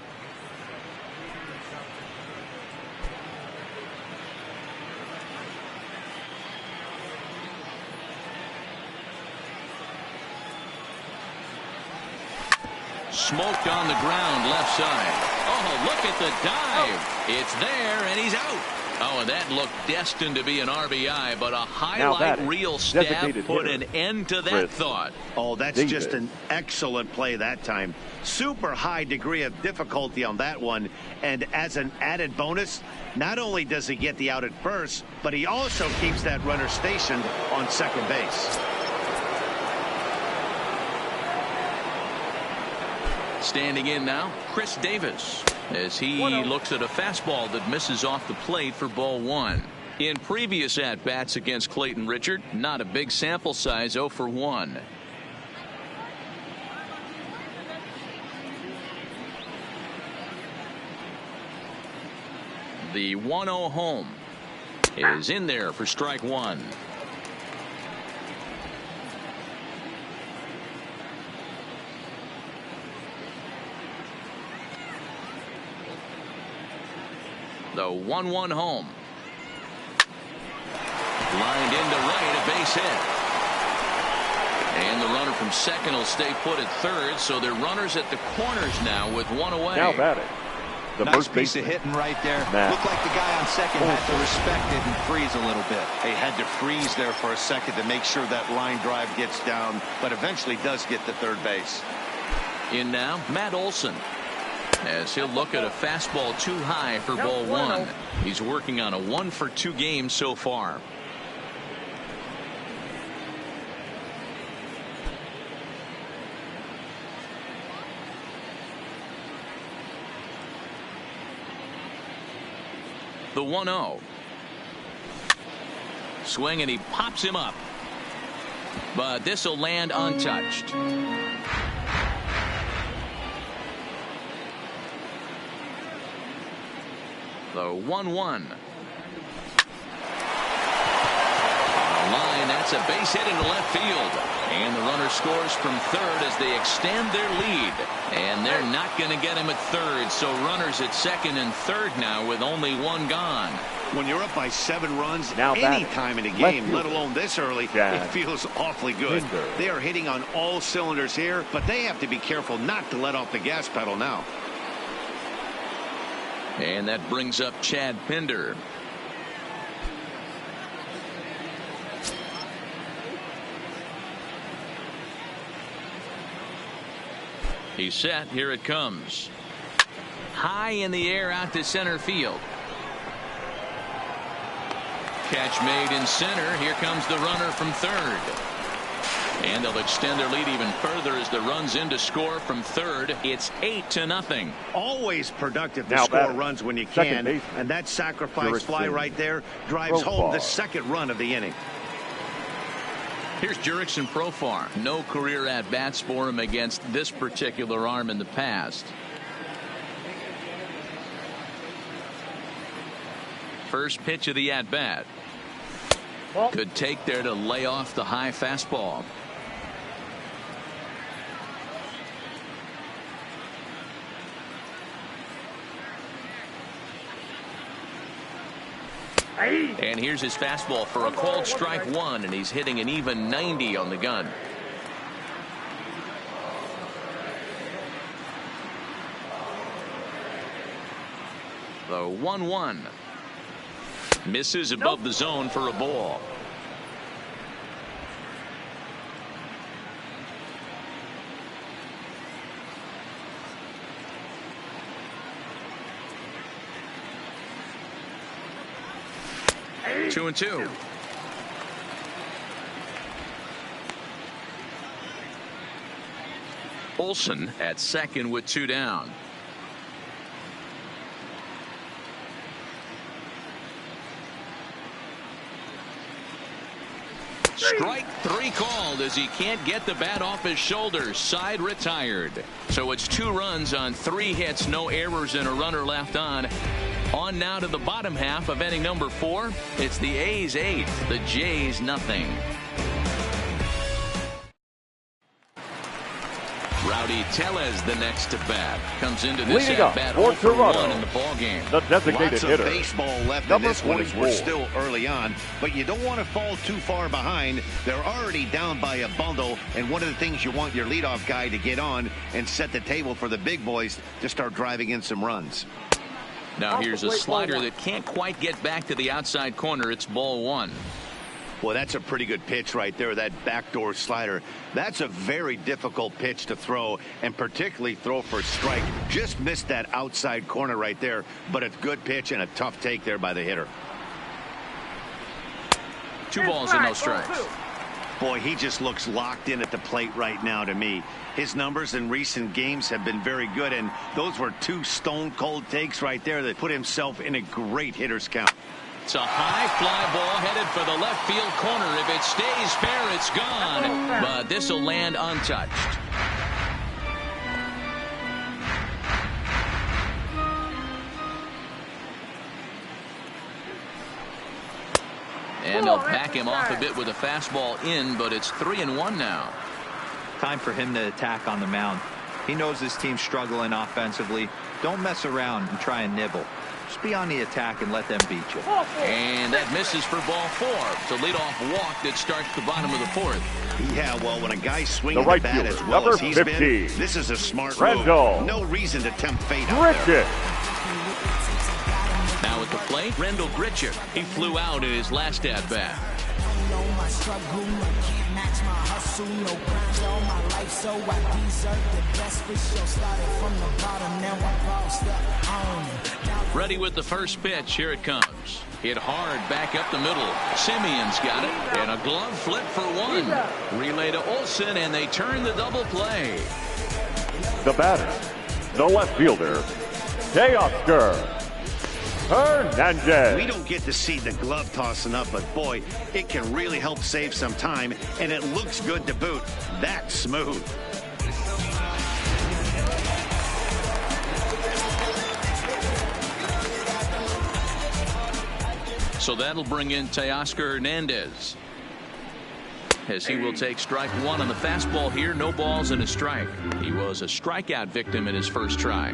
Smoked on the ground left side. Oh, look at the dive. It's there, and he's out. Oh, and that looked destined to be an RBI, but a highlight reel stab put an end to that thought. Oh, that's just an excellent play that time. Super high degree of difficulty on that one. And as an added bonus, not only does he get the out at first, but he also keeps that runner stationed on second base. Standing in now, Chris Davis, as he looks at a fastball that misses off the plate for ball one. In previous at-bats against Clayton Richard, not a big sample size, 0 for 1. The 1-0 home is in there for strike one. The 1-1 home. Lined into right, a base hit. And the runner from second will stay put at third, so they're runners at the corners now with one away. Now batting, the nice first piece of baseman, hitting right there. Matt. Looked like the guy on second had to respect it and freeze a little bit. He had to freeze there for a second to make sure that line drive gets down, but eventually does get to third base. In now, Matt Olson, as he'll look at a fastball too high for ball one. He's working on a 1 for 2 game so far. The 1-0. Swing, and he pops him up. But this will land untouched. The 1-1. Line, that's a base hit into left field. And the runner scores from third as they extend their lead. And they're not going to get him at third, so runners at second and third now with only one gone. When you're up by 7 runs Now any batting, time in a left game, fielder, let alone this early, Chad it feels awfully good. Pinder. They are hitting on all cylinders here, but they have to be careful not to let off the gas pedal now. And that brings up Chad Pinder. He's set. Here it comes. High in the air out to center field. Catch made in center. Here comes the runner from third. And they'll extend their lead even further as the runs in to score from third. It's 8-0. Always productive to Now score batting, runs when you second can. baseman, And that sacrifice fly Jurickson right there drives home Profar. the second run of the inning. Here's Jurickson Profar. No career at-bats for him against this particular arm in the past. First pitch of the at-bat. Good take there to lay off the high fastball. And here's his fastball for a called strike one, and he's hitting an even 90 on the gun. The 1-1. Misses above the zone for a ball. Two and two. Olsen at second with two down. Strike three called as he can't get the bat off his shoulders. Side retired. So it's 2 runs on 3 hits, no errors, and a runner left on. On now to the bottom half of inning number 4. It's the A's 8, the Jays nothing. Rowdy Tellez the next to bat. Comes into this at bat 0 for 1 in the ball game. The designated Lots of hitter. baseball left in this one as we're still early on, but you don't want to fall too far behind. They're already down by a bundle, and one of the things you want your leadoff guy to get on and set the table for the big boys to start driving in some runs. Now here's a slider that can't quite get back to the outside corner. It's ball 1. Well, that's a pretty good pitch right there, that backdoor slider. That's a very difficult pitch to throw, and particularly throw for a strike. Just missed that outside corner right there, but a good pitch and a tough take there by the hitter. 2 balls and no strikes. Boy, he just looks locked in at the plate right now to me. His numbers in recent games have been very good, and those were 2 stone-cold takes right there that put himself in a great hitter's count. It's a high fly ball headed for the left field corner. If it stays fair, it's gone. But this will land untouched. And they'll back him off a bit with a fastball in, but it's 3-1 now. Time for him to attack on the mound. He knows his team's struggling offensively. Don't mess around and try and nibble. Just be on the attack and let them beat you. And that misses for ball 4. It's a leadoff walk that starts the bottom of the 4th. Yeah, well, when a guy's swinging right the bat fielder, as well as he's 50. been, this is a smart Randall. move. No reason to tempt fate out there. Now at the plate, Rendell Gritchick. He flew out in his last at-bat. Ready with the first pitch. Here it comes. Hit hard back up the middle. Simeon's got it. And a glove flip for 1. Relay to Olsen, and they turn the double play. The batter, the left fielder, Teoscar Hernandez. We don't get to see the glove tossing up, but boy, it can really help save some time, and it looks good to boot. That's smooth. So that'll bring in Teoscar Hernandez, as he will take strike 1 on the fastball here. No balls and a strike. He was a strikeout victim in his first try.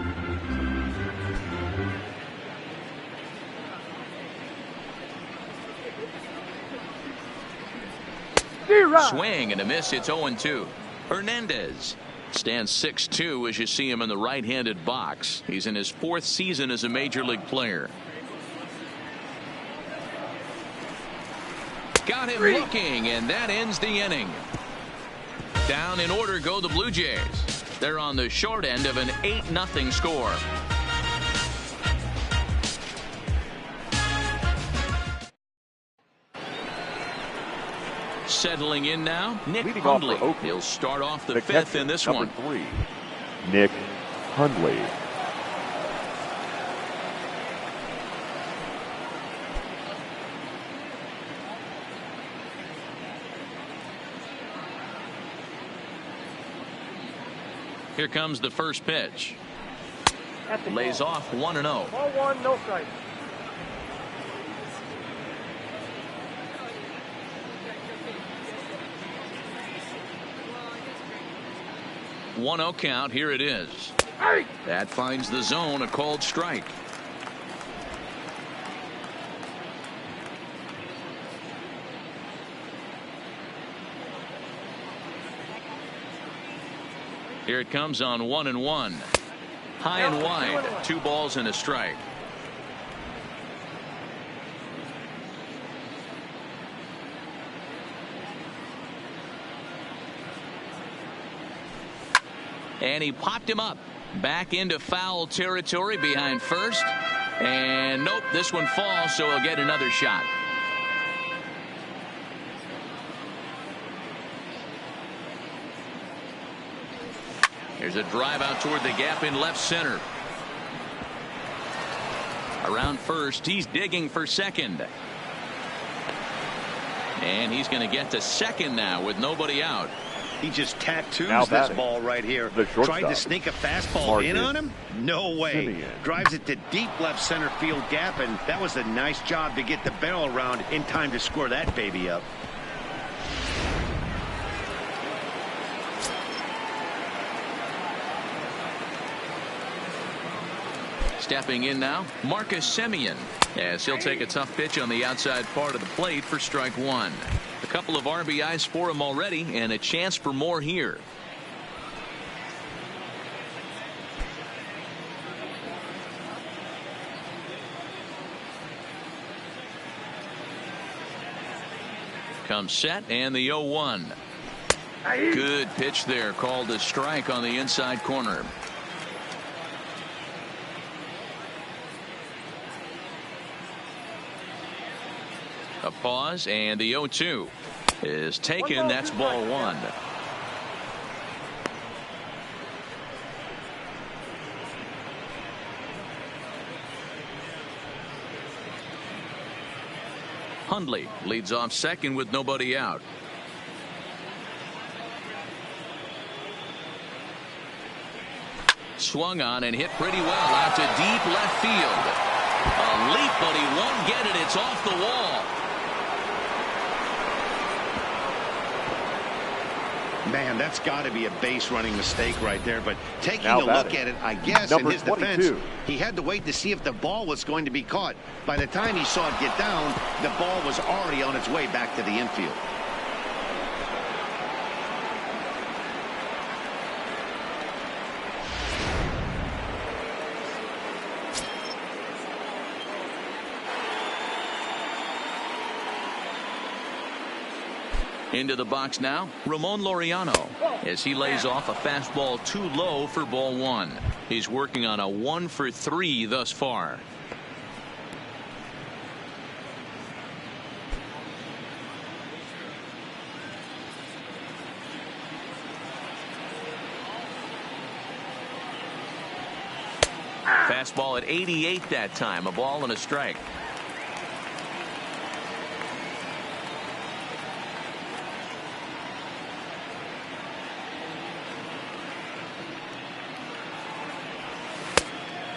Swing and a miss. It's 0-2. Hernandez stands 6'2" as you see him in the right-handed box. He's in his 4th season as a major league player. Got him looking, and that ends the inning. Down in order go the Blue Jays. They're on the short end of an 8-0 score. Settling in now, Nick Hundley. He'll start off the 5th in this one. 3, Nick Hundley. Here comes the first pitch. Lays off 1-0. Ball 1, no strike. One-0 count. Here it is. That finds the zone, a called strike. Here it comes on 1-1. High and wide. 2 balls and a strike. And he popped him up. Back into foul territory behind first. And nope, this one falls, so he'll get another shot. Here's a drive out toward the gap in left center. Around first, he's digging for second. And he's going to get to second now with nobody out. He just tattoos this ball right here. Tried to sneak a fastball in on him? No way. Drives it to deep left center field gap, and that was a nice job to get the barrel around in time to score that baby up. Stepping in now, Marcus Semien, as he'll take a tough pitch on the outside part of the plate for strike 1. A couple of RBIs for him already, and a chance for more here. Comes set, and the 0-1. Good pitch there, called a strike on the inside corner. A pause, and the 0-2 is taken. That's ball 1. Hundley leads off second with nobody out. Swung on and hit pretty well out to deep left field. A leap, but he won't get it. It's off the wall. Man, that's got to be a base running mistake right there. But taking a look at it, I guess in his defense, he had to wait to see if the ball was going to be caught. By the time he saw it get down, the ball was already on its way back to the infield. Into the box now, Ramon Laureano, as he lays off a fastball too low for ball 1. He's working on a 1-for-3 thus far. Fastball at 88 that time, a ball and a strike.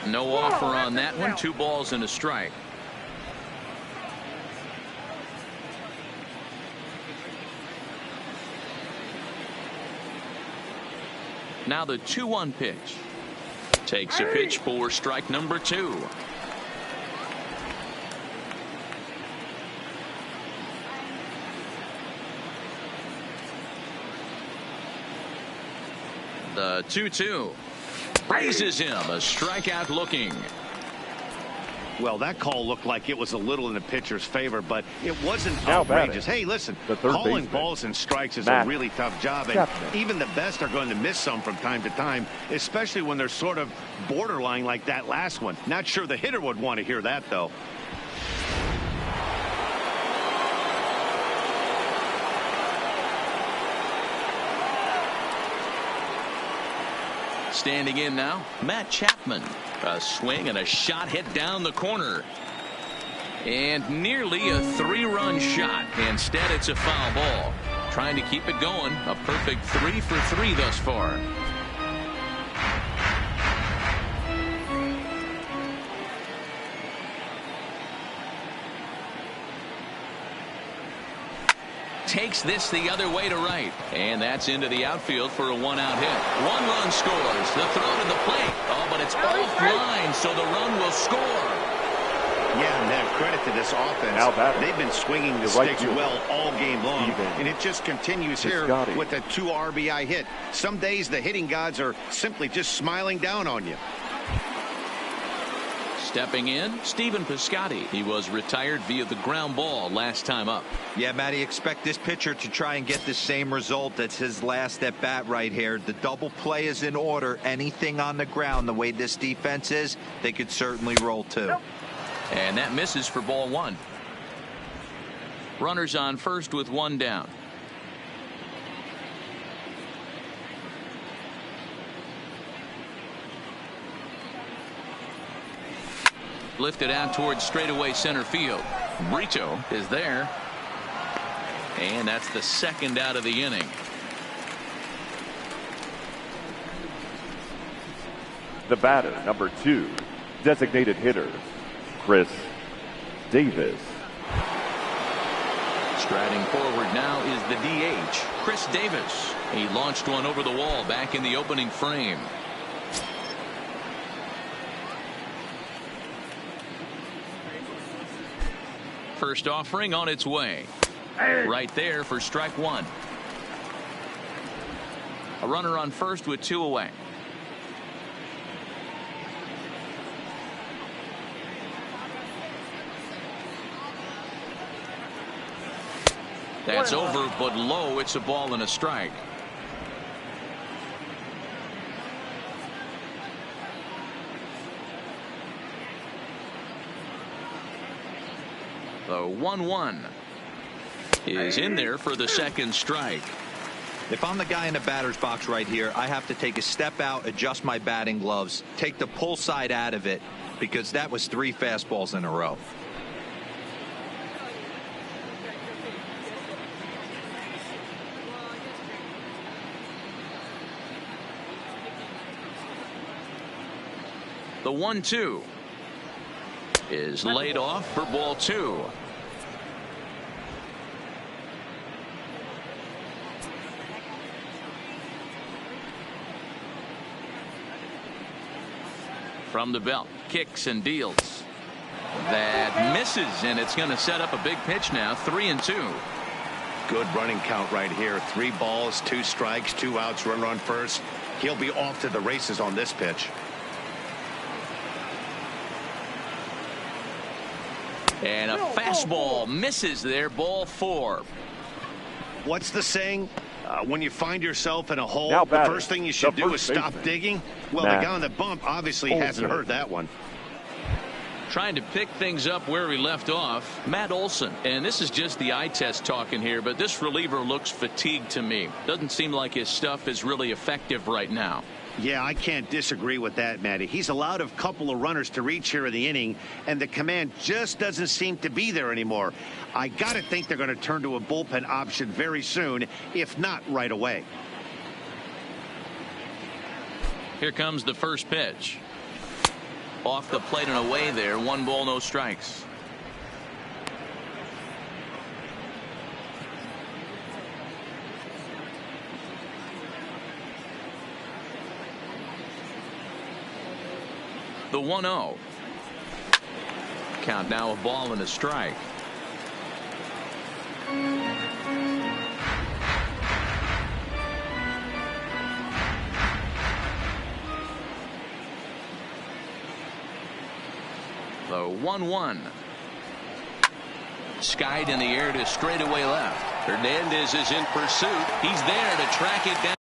No offer on that one. 2 balls and a strike. Now the 2-1 pitch. Takes a pitch for strike number 2. The 2-2. Raises him, a strikeout looking. Well, that call looked like it was a little in the pitcher's favor, but it wasn't outrageous. Hey, listen, calling balls and strikes is a really tough job, and even the best are going to miss some from time to time, especially when they're sort of borderline like that last one. Not sure the hitter would want to hear that, though. Standing in now, Matt Chapman. A swing and a shot hit down the corner. And nearly a 3-run shot. Instead, it's a foul ball. Trying to keep it going. A perfect 3-for-3 thus far. Takes this the other way to right, and that's into the outfield for a 1-out hit. 1 run scores. The throw to the plate. Oh, but it's offline, so the run will score. Yeah, and that credit to this offense. Now batting. They've been swinging the Right sticks fielder. well all game long, Steven and it just continues here Piscotty. with a 2 RBI hit. Some days the hitting gods are simply just smiling down on you. Stepping in, Stephen Piscotty. He was retired via the ground ball last time up. Yeah, Matty, expect this pitcher to try and get the same result. That's his last at bat right here. The double play is in order. Anything on the ground, the way this defense is, they could certainly roll too. And that misses for ball 1. Runners on first with 1 down. Lifted out towards straightaway center field. Brito is there. And that's the second out of the inning. The batter, number 2, designated hitter, Chris Davis. Striding forward now is the DH, Chris Davis. He launched one over the wall back in the opening frame. First offering on its way. Right there for strike 1. A runner on first with 2 away. That's over, but low. It's a ball and a strike. The 1-1 is in there for the second strike. If I'm the guy in the batter's box right here, I have to take a step out, adjust my batting gloves, take the pull side out of it, because that was 3 fastballs in a row. The 1-2 is laid off for ball 2. From the belt, kicks and deals. That misses, and it's going to set up a big pitch now. 3-2. Good running count right here. 3 balls, 2 strikes, 2 outs, runner on first. He'll be off to the races on this pitch. And a fastball misses there. Ball 4. What's the saying? When you find yourself in a hole, Now the batting, first thing you should the do is first stop baseman, digging. Well, Matt the guy on the bump obviously hasn't heard that one. Trying to pick things up where we left off, Matt Olson. And this is just the eye test talking here, but this reliever looks fatigued to me. Doesn't seem like his stuff is really effective right now. Yeah, I can't disagree with that, Matty. He's allowed a couple of runners to reach here in the inning, and the command just doesn't seem to be there anymore. I got to think they're going to turn to a bullpen option very soon, if not right away. Here comes the first pitch. Off the plate and away there. 1 ball, no strikes. The 1-0. Count now, a ball and a strike. The 1-1. Skied in the air to straightaway left. Hernandez is in pursuit. He's there to track it down.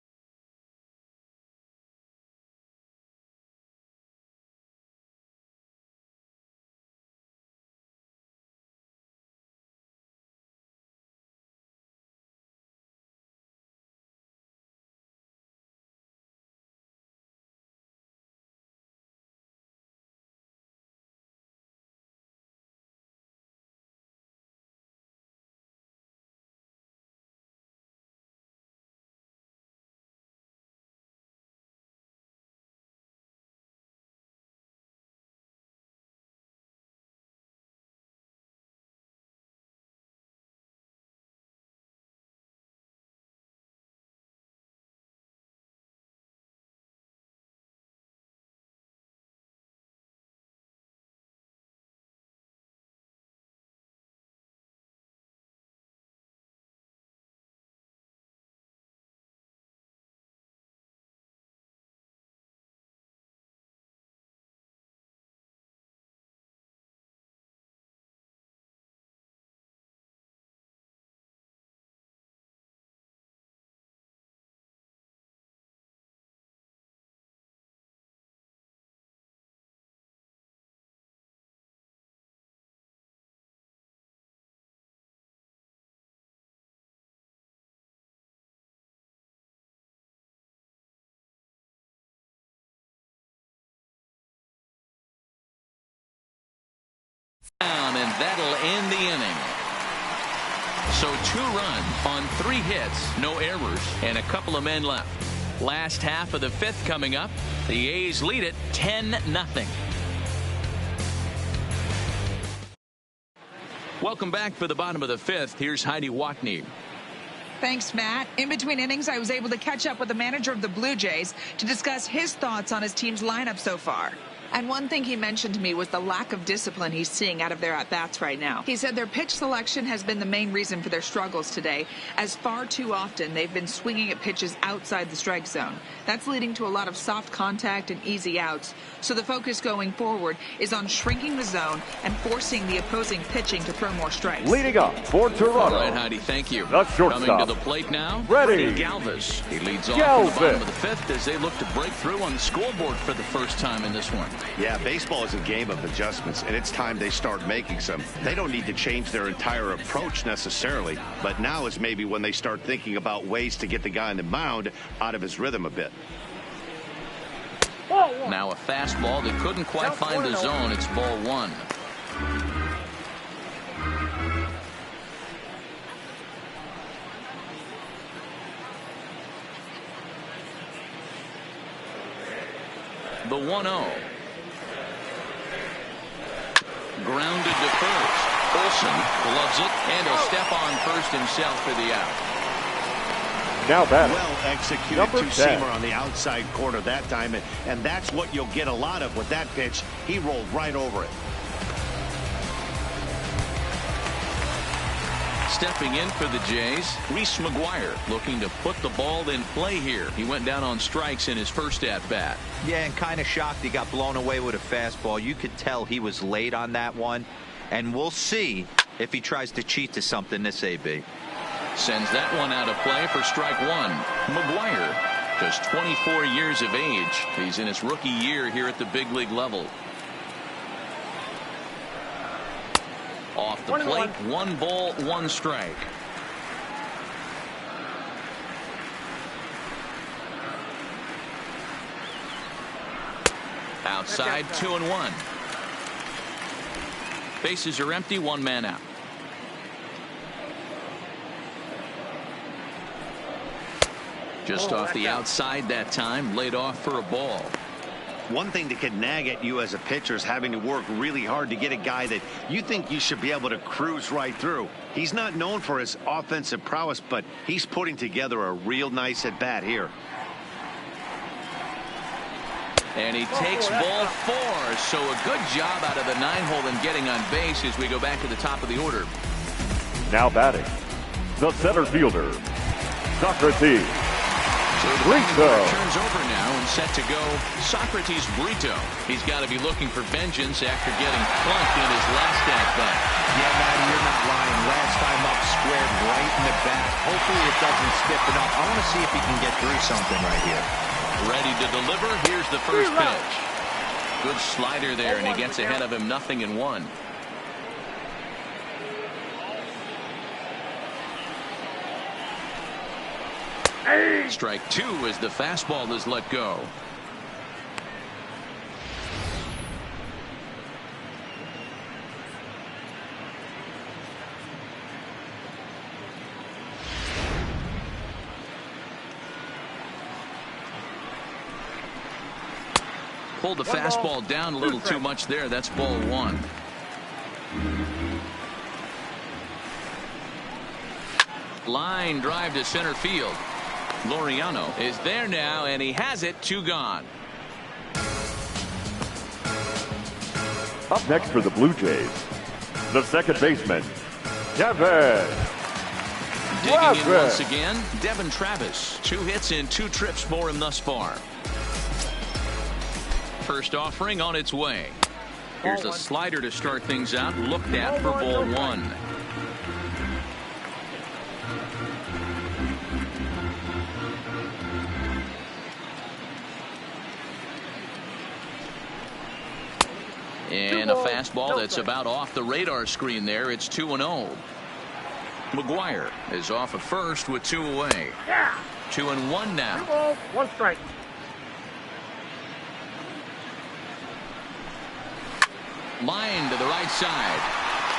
And that'll end the inning. So 2 runs on 3 hits, no errors, and a couple of men left. Last half of the 5th coming up. The A's lead it 10-0. Welcome back for the bottom of the 5th. Here's Heidi Watney. Thanks, Matt. In between innings, I was able to catch up with the manager of the Blue Jays to discuss his thoughts on his team's lineup so far. And one thing he mentioned to me was the lack of discipline he's seeing out of their at-bats right now. He said their pitch selection has been the main reason for their struggles today, as far too often they've been swinging at pitches outside the strike zone. That's leading to a lot of soft contact and easy outs. So the focus going forward is on shrinking the zone and forcing the opposing pitching to throw more strikes. Leading up for Toronto. All right, Heidi, thank you. The shortstop. Coming to the plate now, Ready. Galvis. He leads off in the bottom of the 5th as they look to break through on the scoreboard for the first time in this one. Yeah, baseball is a game of adjustments, and it's time they start making some. They don't need to change their entire approach necessarily, but now is maybe when they start thinking about ways to get the guy on the mound out of his rhythm a bit. Now a fastball that couldn't quite find the zone. It's ball 1. The 1-0. Grounded to first. Olsen gloves it, and he'll step on first himself for the out. Now batting. Well executed Number 10. two-seamer on the outside corner that time, and that's what you'll get a lot of with that pitch. He rolled right over it. Stepping in for the Jays, Reese McGuire looking to put the ball in play here. He went down on strikes in his first at-bat. Yeah, and kind of shocked he got blown away with a fastball. You could tell he was late on that one, and we'll see if he tries to cheat to something this AB. Sends that one out of play for strike 1. McGuire, just 24 years of age. He's in his rookie year here at the big league level. Off the plate, 1 ball, 1 strike. Outside, 2-1. Bases are empty, 1 man out. Just off the outside that time, laid off for a ball. One thing that can nag at you as a pitcher is having to work really hard to get a guy that you think you should be able to cruise right through. He's not known for his offensive prowess, but he's putting together a real nice at-bat here. And he takes ball 4, so a good job out of the 9-hole in getting on base as we go back to the top of the order. Now batting, the center fielder, Socrates. So the turns over now and set to go. Socrates Brito. He's got to be looking for vengeance after getting plunked in his last at-bat. Yeah, Matty, you're not lying. Last time up, squared right in the back. Hopefully it doesn't stiffen up. I want to see if he can get through something right here. Ready to deliver. Here's the first pitch. Good slider there, and he gets ahead of him 0-1. Strike 2 as the fastball is let go. Pulled the fastball down a little too much there. That's ball 1. Line drive to center field. Laureano is there now, and he has it. 2 gone. Up next for the Blue Jays, the second baseman, Devin. Digging in once again, Devin Travis. 2 hits in 2 trips for him thus far. First offering on its way. Here's a slider to start things out. Looked at for ball 1. And a fastball that's about off the radar screen there. It's 2-0. McGuire is off at first with 2 away. 2-1 now. 2 balls, 1 strike. Line to the right side.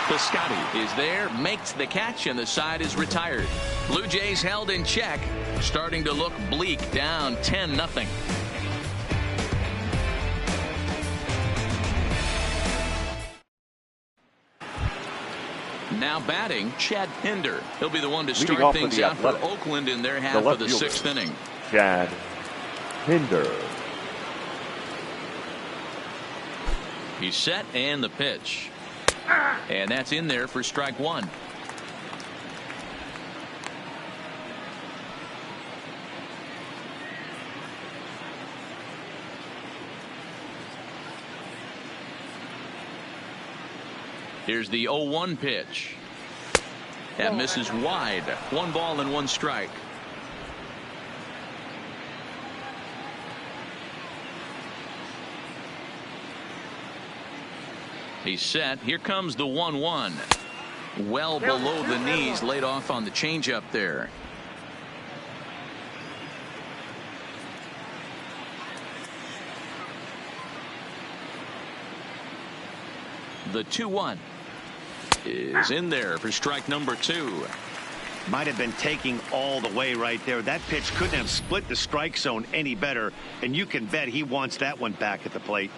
Piscotty is there, makes the catch, and the side is retired. Blue Jays held in check, starting to look bleak, down 10-0. Now batting, Chad Pinder. He'll be the one to start things out for Oakland in their half of the 6th inning. Chad Pinder. He's set, and the pitch. And that's in there for strike one. Here's the 0-1 pitch. That misses wide. 1 ball and 1 strike. He's set. Here comes the 1-1. Well below the knees, laid off on the changeup there. The 2-1 is in there for strike number 2. Might have been taking all the way right there. That pitch couldn't have split the strike zone any better, and you can bet he wants that one back at the plate.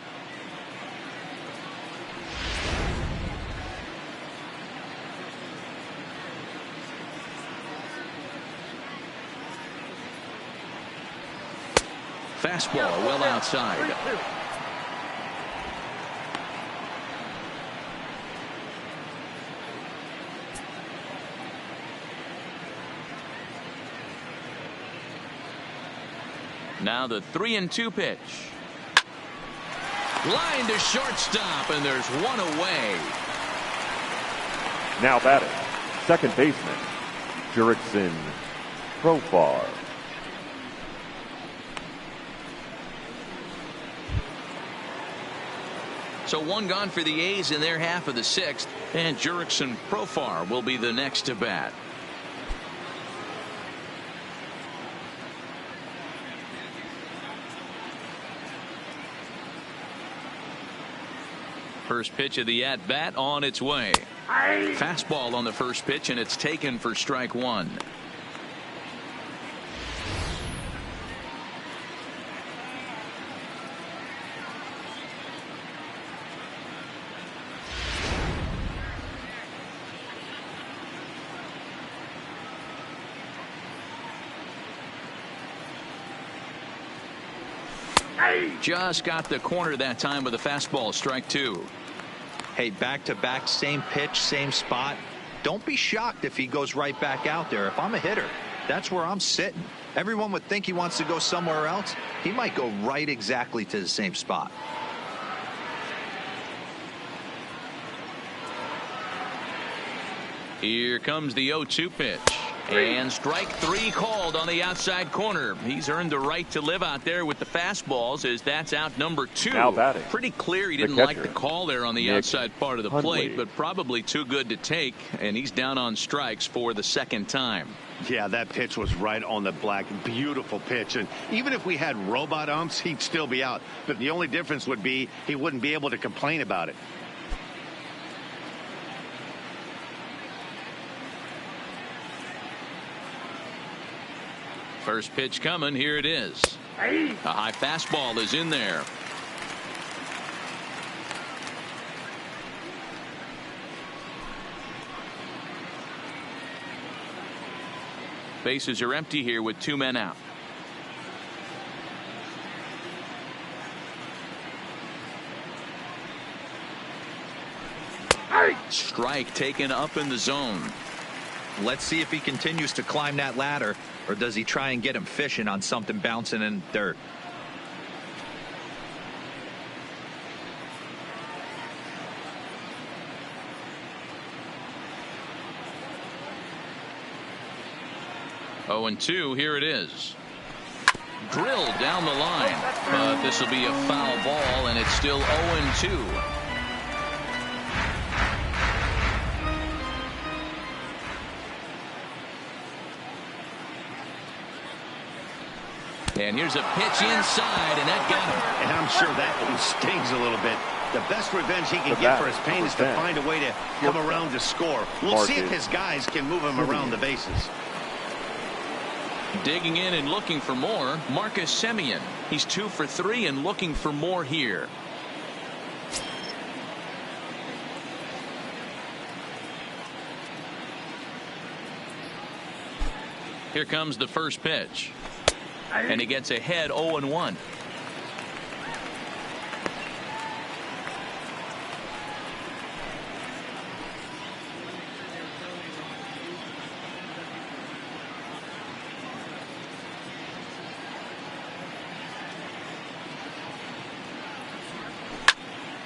Fastball well outside. Now the 3-2 pitch. Line to shortstop, and there's one away. Now batting, second baseman, Jurickson Profar. So 1 gone for the A's in their half of the 6th, and Jurickson Profar will be the next to bat. First pitch of the at-bat on its way. Fastball on the first pitch, and it's taken for strike 1. Just got the corner that time with a fastball, strike 2. Hey, back-to-back, same pitch, same spot. Don't be shocked if he goes right back out there. If I'm a hitter, that's where I'm sitting. Everyone would think he wants to go somewhere else. He might go right exactly to the same spot. Here comes the 0-2 pitch. And strike 3 called on the outside corner. He's earned the right to live out there with the fastballs, as that's out number 2. Now batting, pretty clear he didn't like the call there on the outside part of the plate, but probably too good to take, and he's down on strikes for the 2nd time. Yeah, that pitch was right on the black. Beautiful pitch, and even if we had robot umps, he'd still be out. But the only difference would be he wouldn't be able to complain about it. First pitch coming. Here it is. A high fastball is in there. Bases are empty here with 2 men out. Strike taken up in the zone. Let's see if he continues to climb that ladder, or does he try and get him fishing on something bouncing in dirt. Oh, and 2, here it is. Drilled down the line, but this will be a foul ball, and it's still 0-2. And here's a pitch inside, and that got him. And I'm sure that one stings a little bit. The best revenge he can get for his pain is to find a way to come around to score. We'll see if his guys can move him around the bases. Digging in and looking for more, Marcus Semien. He's 2 for 3 and looking for more here. Here comes the first pitch. And he gets ahead 0-1.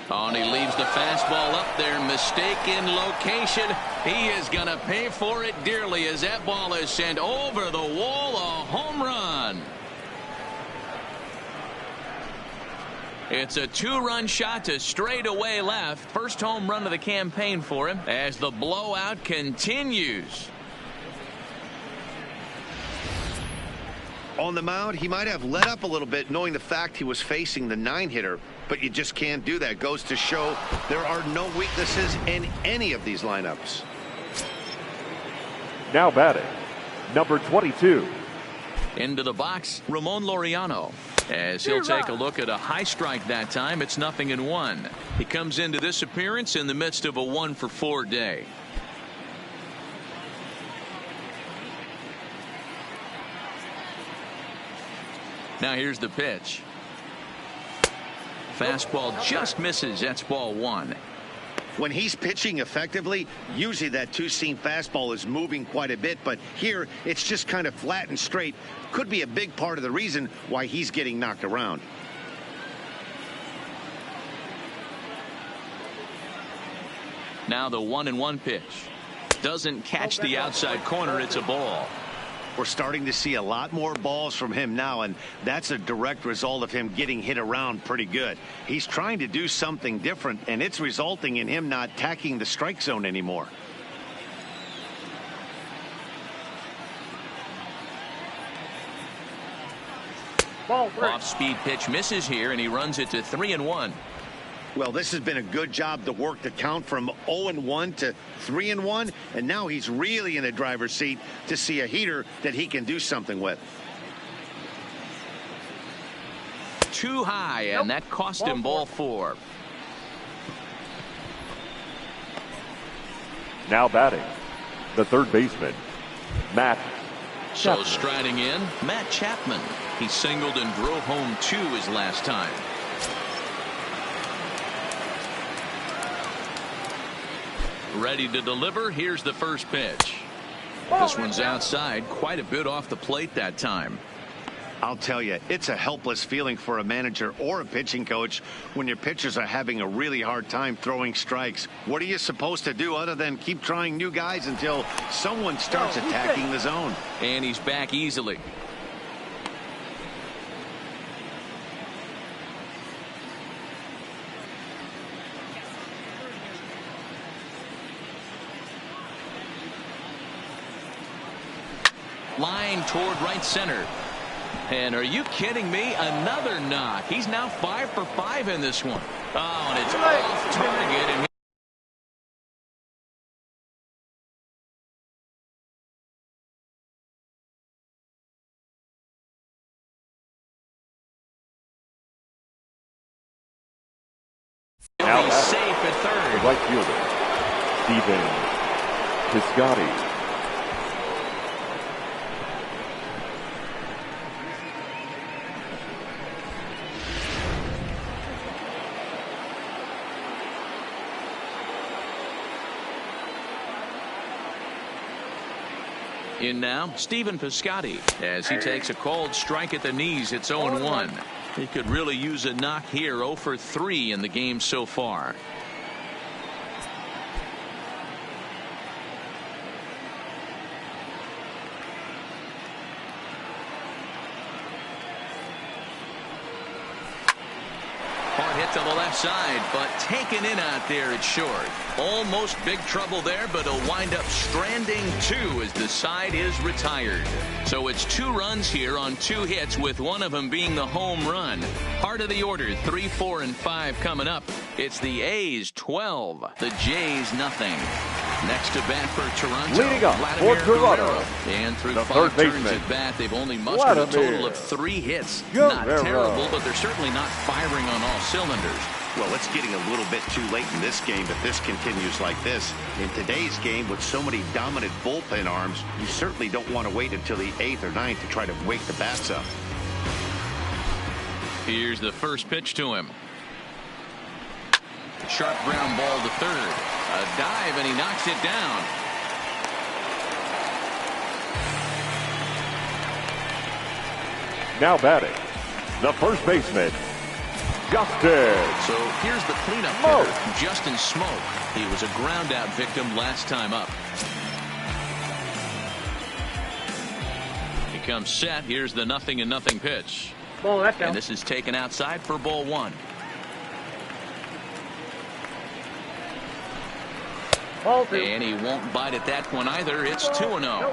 Oh, and he leaves the fastball up there. Mistaken location. He is going to pay for it dearly as that ball is sent over the wall. A home run. It's a 2-run shot to straightaway left. First home run of the campaign for him as the blowout continues. On the mound, he might have let up a little bit knowing the fact he was facing the 9-hitter, but you just can't do that. Goes to show there are no weaknesses in any of these lineups. Now batting, number 22. Into the box, Ramon Laureano. As he'll take a look at a high strike that time. It's 0-1. He comes into this appearance in the midst of a 1-for-4 day. Now here's the pitch. Fastball just misses. That's ball 1. When he's pitching effectively, usually that two-seam fastball is moving quite a bit, but here it's just kind of flat and straight. Could be a big part of the reason why he's getting knocked around. Now the 1-1 pitch. Doesn't catch the outside corner. It's a ball. We're starting to see a lot more balls from him now, and that's a direct result of him getting hit around pretty good. He's trying to do something different, and it's resulting in him not tacking the strike zone anymore. Off-speed pitch misses here, and he runs it to 3-1. Well, this has been a good job to work the count from 0-1 to 3-1, and now he's really in the driver's seat to see a heater that he can do something with. Too high, and that cost him ball 4. Now batting, the third baseman, Matt So striding in, Matt Chapman. He singled and drove home 2 his last time. Ready to deliver. Here's the first pitch. This one's outside, quite a bit off the plate that time. I'll tell you, it's a helpless feeling for a manager or a pitching coach when your pitchers are having a really hard time throwing strikes. What are you supposed to do other than keep trying new guys until someone starts attacking the zone? And he's back easily. Line toward right center. And are you kidding me? Another knock. He's now 5 for 5 in this one. Oh, and it's off target. And now he's safe at third. the right fielder, Stephen Piscotty. In now, Stephen Piscotty, as he takes a called strike at the knees. It's 0-1. He could really use a knock here. 0 for 3 in the game so far. Hard hit to the left side, but taken in out there at short. Almost big trouble there, but he'll wind up stranding 2 as the side is retired. So it's 2 runs here on 2 hits, with one of them being the home run. Heart of the order, 3, 4, and 5 coming up. It's the A's 12, the Jays nothing. Next to bat for Toronto, leading up for Toronto, and through the 5 turns baseman, at bat, they've only mustered a total of 3 hits. Not terrible, but they're certainly not firing on all cylinders. Well, it's getting a little bit too late in this game if this continues like this. In today's game, with so many dominant bullpen arms, you certainly don't want to wait until the 8th or 9th to try to wake the bats up. Here's the first pitch to him. Sharp ground ball to third. A dive, and he knocks it down. Now batting, the first baseman, Justin. So here's the cleanup hitter, Justin Smoke. He was a ground out victim last time up. He comes set. Here's the 0-0 pitch. Ball, that and this is taken outside for ball 1. And he won't bite at that one either. It's 2-0.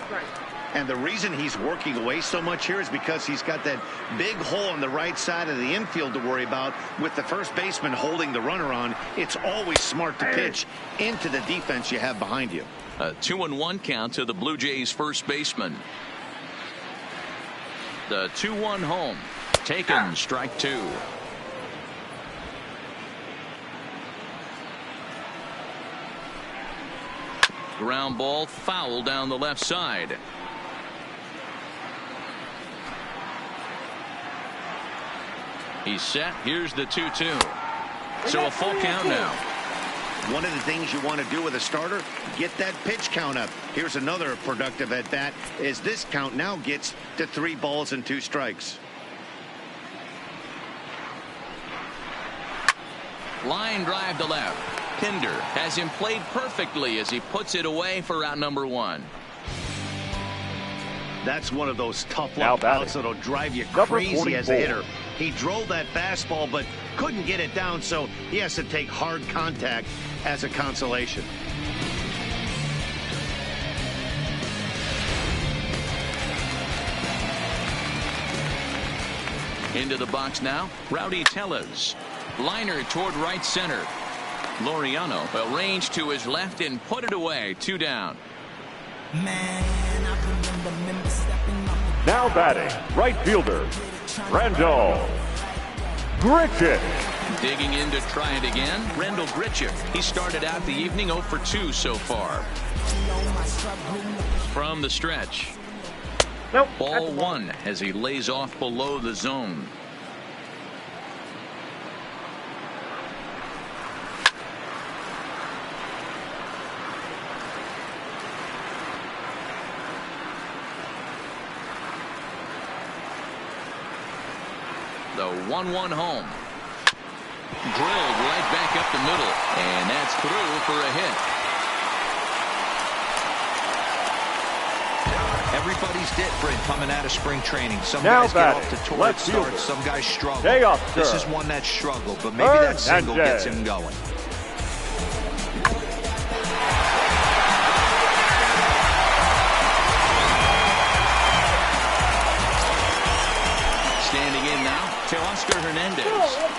And the reason he's working away so much here is because he's got that big hole on the right side of the infield to worry about. With the first baseman holding the runner on, it's always smart to pitch into the defense you have behind you. A 2-1 count to the Blue Jays first baseman. The 2-1 home. Taken, strike 2. Ground ball foul down the left side. He's set. Here's the 2-2. So a full count now. One of the things you want to do with a starter, get that pitch count up. Here's another productive at bat, as this count now gets to 3 balls and 2 strikes. Line drive to left. Pinder has him played perfectly as he puts it away for out number 1. That's one of those tough luck outs that'll drive you crazy as a hitter. He drove that fastball but couldn't get it down, so he has to take hard contact as a consolation. Into the box now, Rowdy Tellez. Liner toward right center. Laureano arranged to his left and put it away. 2 down. Now batting, right fielder, Randall Grichuk. Digging in to try it again, Randall Grichuk. He started out the evening 0 for 2 so far. From the stretch. Nope. Ball 1 as he lays off below the zone. The 1-1 home. Drilled right back up the middle, and that's through for a hit. Everybody's different coming out of spring training. Some now guys get off to torrid starts, some guys struggle. This is one that struggled, but maybe that single gets him going. Standing in now, Teoscar Hernandez.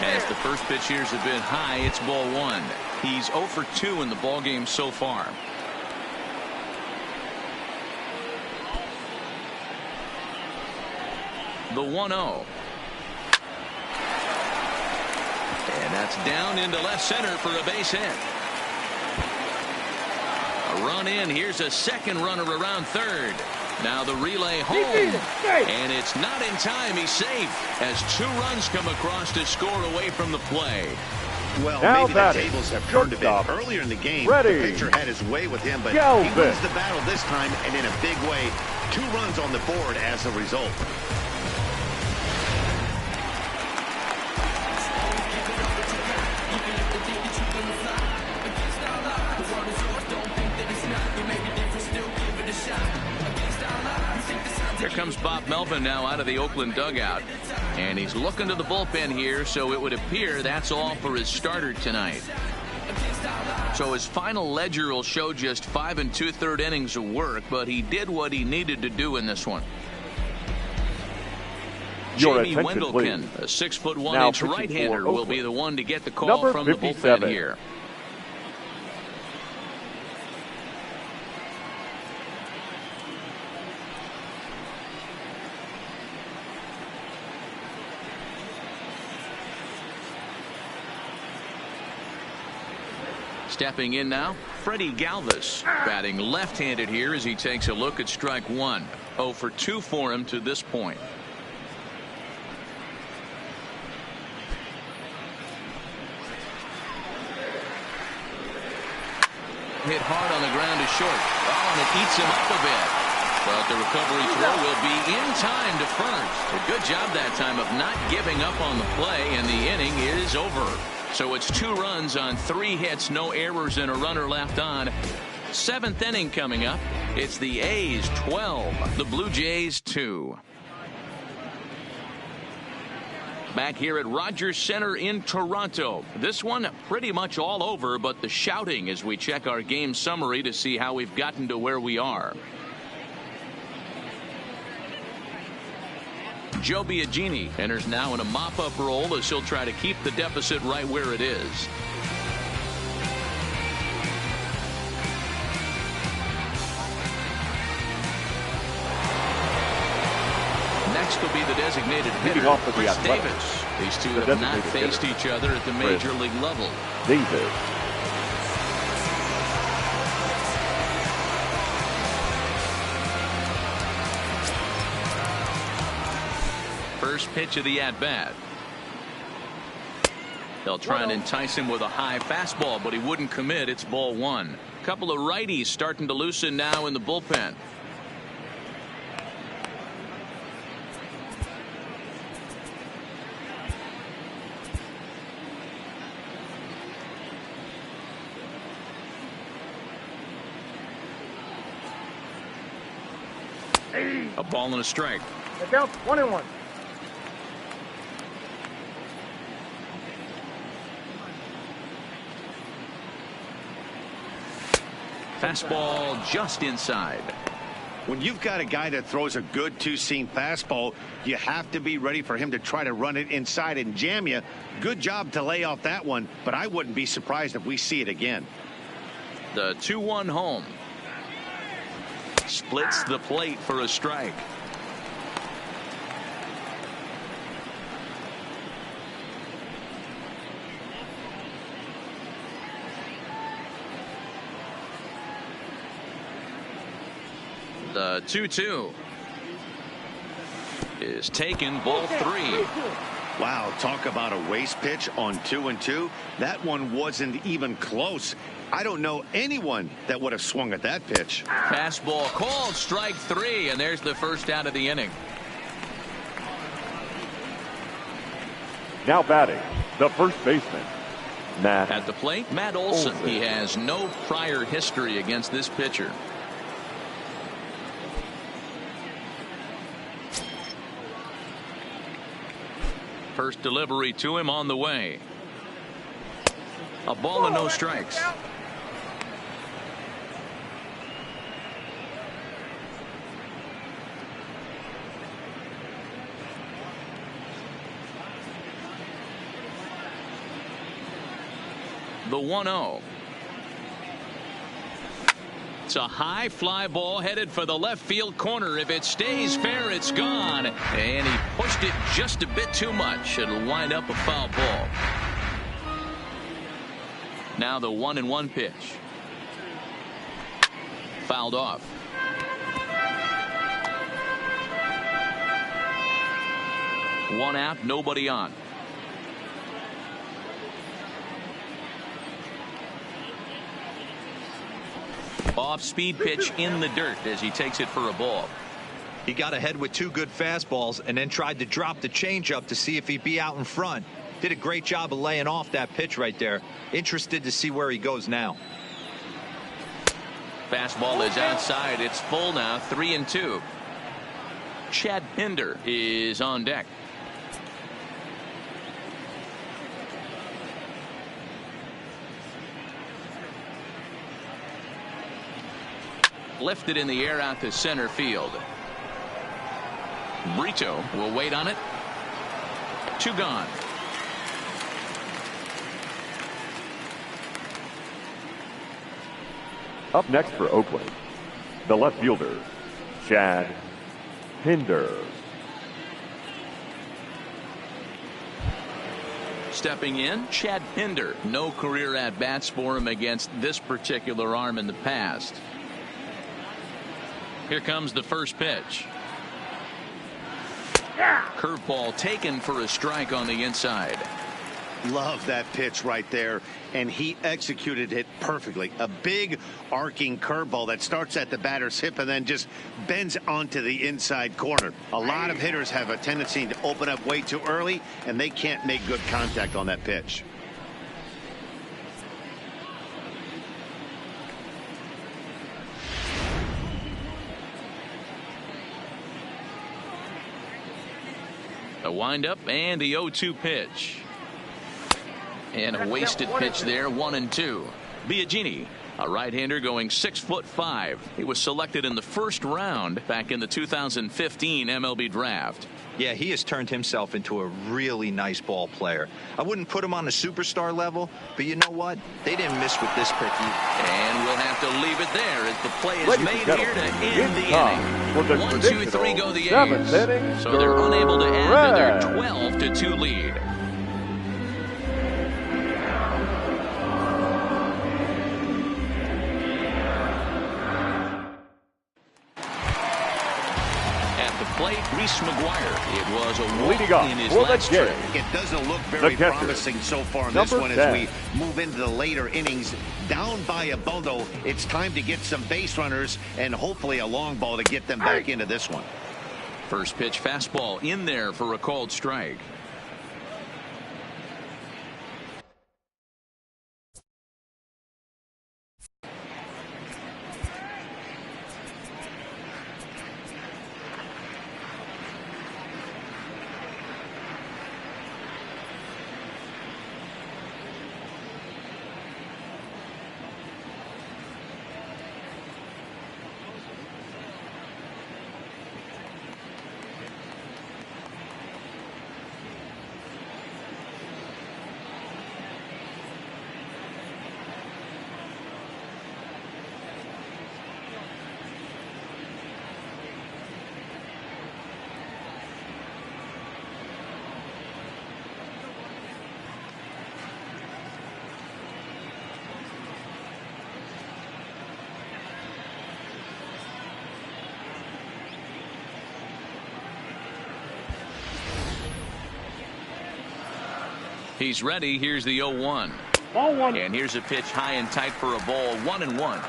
As the first pitch here is a bit high, it's ball 1. He's 0 for 2 in the ballgame so far. The 1-0. And that's down into left center for a base hit. A run in. Here's a second runner around third. Now the relay home. And it's not in time. He's safe as 2 runs come across to score away from the play. Well, maybe the tables have turned a bit. Earlier in the game, the pitcher had his way with him, but he wins the battle this time, and in a big way. 2 runs on the board as a result. Here comes Bob Melvin now out of the Oakland dugout. And he's looking to the bullpen here, so it would appear that's all for his starter tonight. So his final ledger will show just 5 2/3 innings of work, but he did what he needed to do in this one. Your Jamie attention, Wendelken, please. a 6'1" Now inch pitching right-hander, for will be Oakland. the one to get the call Number from the 57. bullpen here. Stepping in now, Freddie Galvis, batting left-handed here as he takes a look at strike one. 0 for 2 for him to this point. Hit hard on the ground to short. Oh, and it eats him up a bit. But the recovery throw will be in time to first. A good job that time of not giving up on the play, and the inning is over. So it's 2 runs on 3 hits, no errors, and a runner left on. 7th inning coming up. It's the A's 12, the Blue Jays 2. Back here at Rogers Center in Toronto. This one pretty much all over, but the shouting as we check our game summary to see how we've gotten to where we are. Joe Biagini enters now in a mop-up role as he'll try to keep the deficit right where it is. Next will be the designated hitter, Off with the Chris Athletics. Davis. These two The have not designated faced hitter. each other at the major league level. Davis. First pitch of the at-bat. They'll try and entice him with a high fastball, but he wouldn't commit. It's ball 1. A couple of righties starting to loosen now in the bullpen. A ball and a strike. The count 1-1. Fastball just inside. When you've got a guy that throws a good two-seam fastball, you have to be ready for him to try to run it inside and jam you. Good job to lay off that one, but I wouldn't be surprised if we see it again. The 2-1 home. Splits the plate for a strike. The 2-2 is taken, ball 3. Wow, talk about a waste pitch on 2-2. That one wasn't even close. I don't know anyone that would have swung at that pitch. Fastball called, strike 3, and there's the first out of the inning. Now batting, the first baseman, Matt. At the plate, Matt Olson. He has no prior history against this pitcher. First delivery to him on the way. A ball and no strikes. The 1-0. It's a high fly ball headed for the left field corner. If it stays fair, it's gone. And he pushed it just a bit too much. It'll wind up a foul ball. Now the 1-1 pitch. Fouled off. One out, nobody on. Off-speed pitch in the dirt as he takes it for a ball. He got ahead with 2 good fastballs and then tried to drop the changeup to see if he'd be out in front. Did a great job of laying off that pitch right there. Interested to see where he goes now. Fastball is outside. It's full now, 3-2. Chad Pinder is on deck. lifted in the air out to center field. Brito will wait on it. 2 gone. Up next for Oakland, the left fielder, Chad Hinder. Stepping in, Chad Hinder. No career at-bats for him against this particular arm in the past. Here comes the first pitch. Curveball taken for a strike on the inside. Love that pitch right there, and he executed it perfectly. A big arcing curveball that starts at the batter's hip and then just bends onto the inside corner. A lot of hitters have a tendency to open up way too early, and they can't make good contact on that pitch. A windup and the 0-2 pitch. And a wasted pitch there, 1-2. Biagini, a right-hander going 6'5". He was selected in the first round back in the 2015 MLB draft. Yeah, he has turned himself into a really nice ball player. I wouldn't put him on the superstar level, but you know what? They didn't miss with this pick either. And we'll have to leave it there as the play is made here to end the inning. 1, 2, 3 go the A's. So they're unable to add to their 12-2 lead. Plate, Reese McGuire. It was a walk in his last trip. It doesn't look very promising so far in this one as we move into the later innings. Down by a bundle, it's time to get some base runners and hopefully a long ball to get them back into this one. First pitch fastball in there for a called strike. He's ready. Here's the 0-1. And here's a pitch high and tight for a ball. 1-1.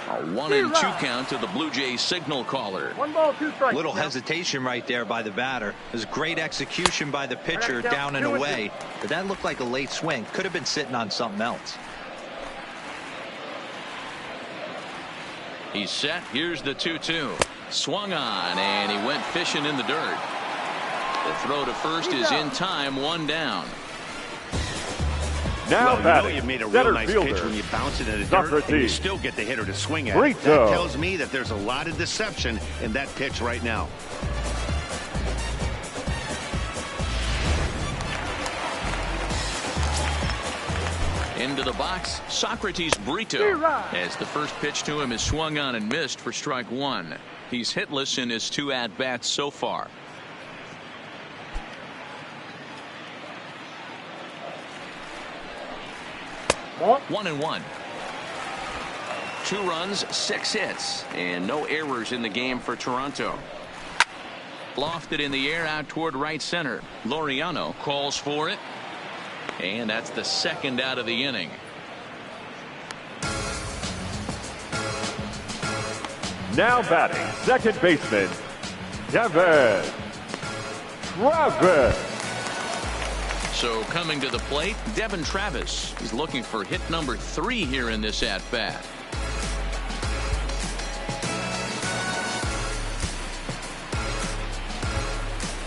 A 1-2 count to the Blue Jays signal caller. 1 ball, 2 strikes. Little hesitation right there by the batter. It was great execution by the pitcher down and away. But that looked like a late swing. Could have been sitting on something else. He's set. Here's the 2-2. Swung on, and he went fishing in the dirt. The throw to first is in time. 1 down. Now you know you made a real nice pitch when you bounce it in the dirt and you still get the hitter to swing at it. That tells me that there's a lot of deception in that pitch right now. Into the box, Socrates Brito, as the first pitch to him is swung on and missed for strike 1. He's hitless in his 2 at-bats so far. Ball. 1-1. 2 runs, 6 hits, and no errors in the game for Toronto. Lofted in the air out toward right center. Laureano calls for it. And that's the second out of the inning. Now batting, second baseman, Devin Travis. So coming to the plate, Devin Travis. He's looking for hit number 3 here in this at-bat.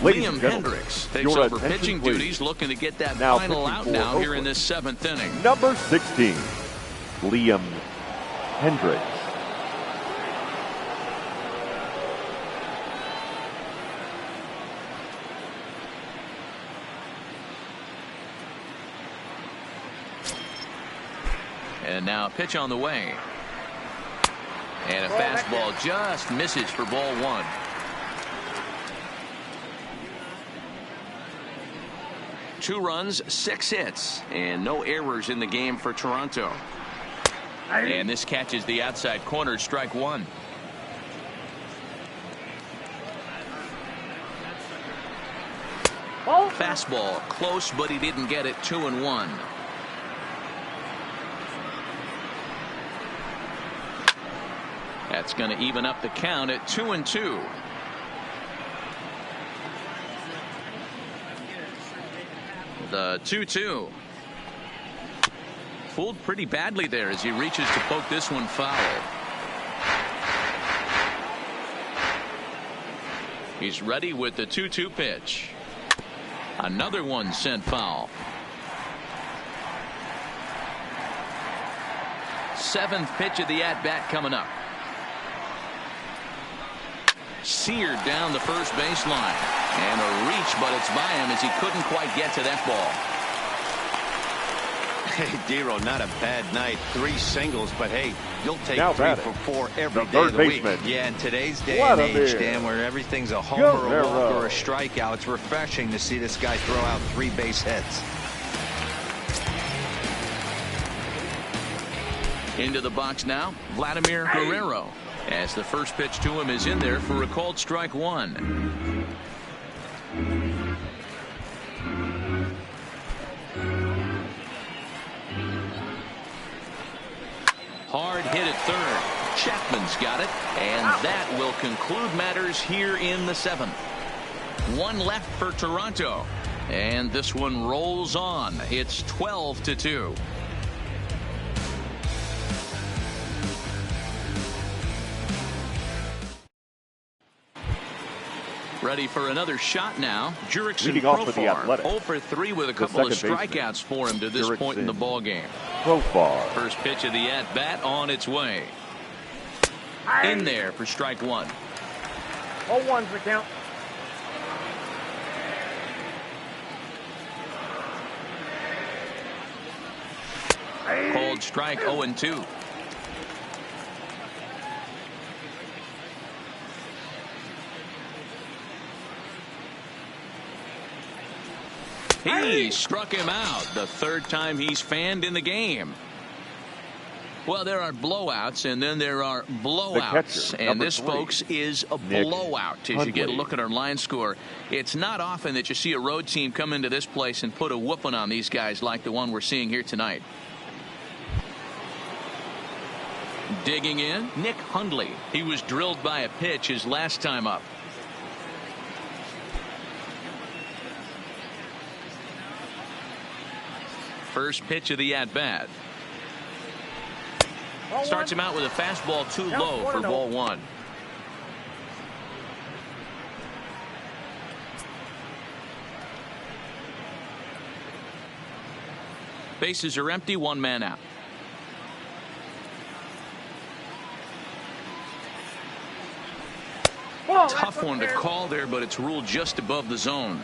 Ladies Liam and gentlemen, Hendricks takes your over attention, pitching please. duties, looking to get that Now final pitching out for now here in Oakland. this 7th inning. Number 16, Liam Hendricks. And now a pitch on the way. And a fastball just misses for ball 1. Two runs, 6 hits, and no errors in the game for Toronto. And this catches the outside corner, strike 1. Fastball close, but he didn't get it. 2-1. That's going to even up the count at 2-2. The 2-2. Fooled pretty badly there as he reaches to poke this one foul. He's ready with the 2-2 pitch. Another one sent foul. 7th pitch of the at-bat coming up. Seared down the first baseline. And a reach, but it's by him as he couldn't quite get to that ball. Hey, Dero, not a bad night. 3 singles, but hey, you'll take Now 3 batting, for 4 every the day of third the week. baseman. Yeah, in today's day and age, Vladimir Dan, where everything's a homer, a walk, Guerrero. or a strikeout, it's refreshing to see this guy throw out 3 base hits. Into the box now, Vladimir Guerrero. As the first pitch to him is in there for a called strike 1. Hard hit at third. Chapman's got it, and that will conclude matters here in the 7th. 1 left for Toronto, and this one rolls on. It's 12-2. Ready for another shot now. Jurickson Leading off with the Athletic. 0 for 3 with a couple of second baseman, strikeouts for him to this point in the Jurickson. ball game. Profar. First pitch of the at bat on its way. In there for strike 1. 0-1's the count. Called strike 0-2. He struck him out the 3rd time he's fanned in the game. Well, there are blowouts, and then there are blowouts. catcher, And number this, 3, folks, is a Nick blowout. As you get a Hundley. look at our line score, it's not often that you see a road team come into this place and put a whooping on these guys like the one we're seeing here tonight. Digging in, Nick Hundley. He was drilled by a pitch his last time up. First pitch of the at-bat. Starts him out with a fastball too low for ball 1. Bases are empty, 1 man out. Tough one to call there, but it's ruled just above the zone.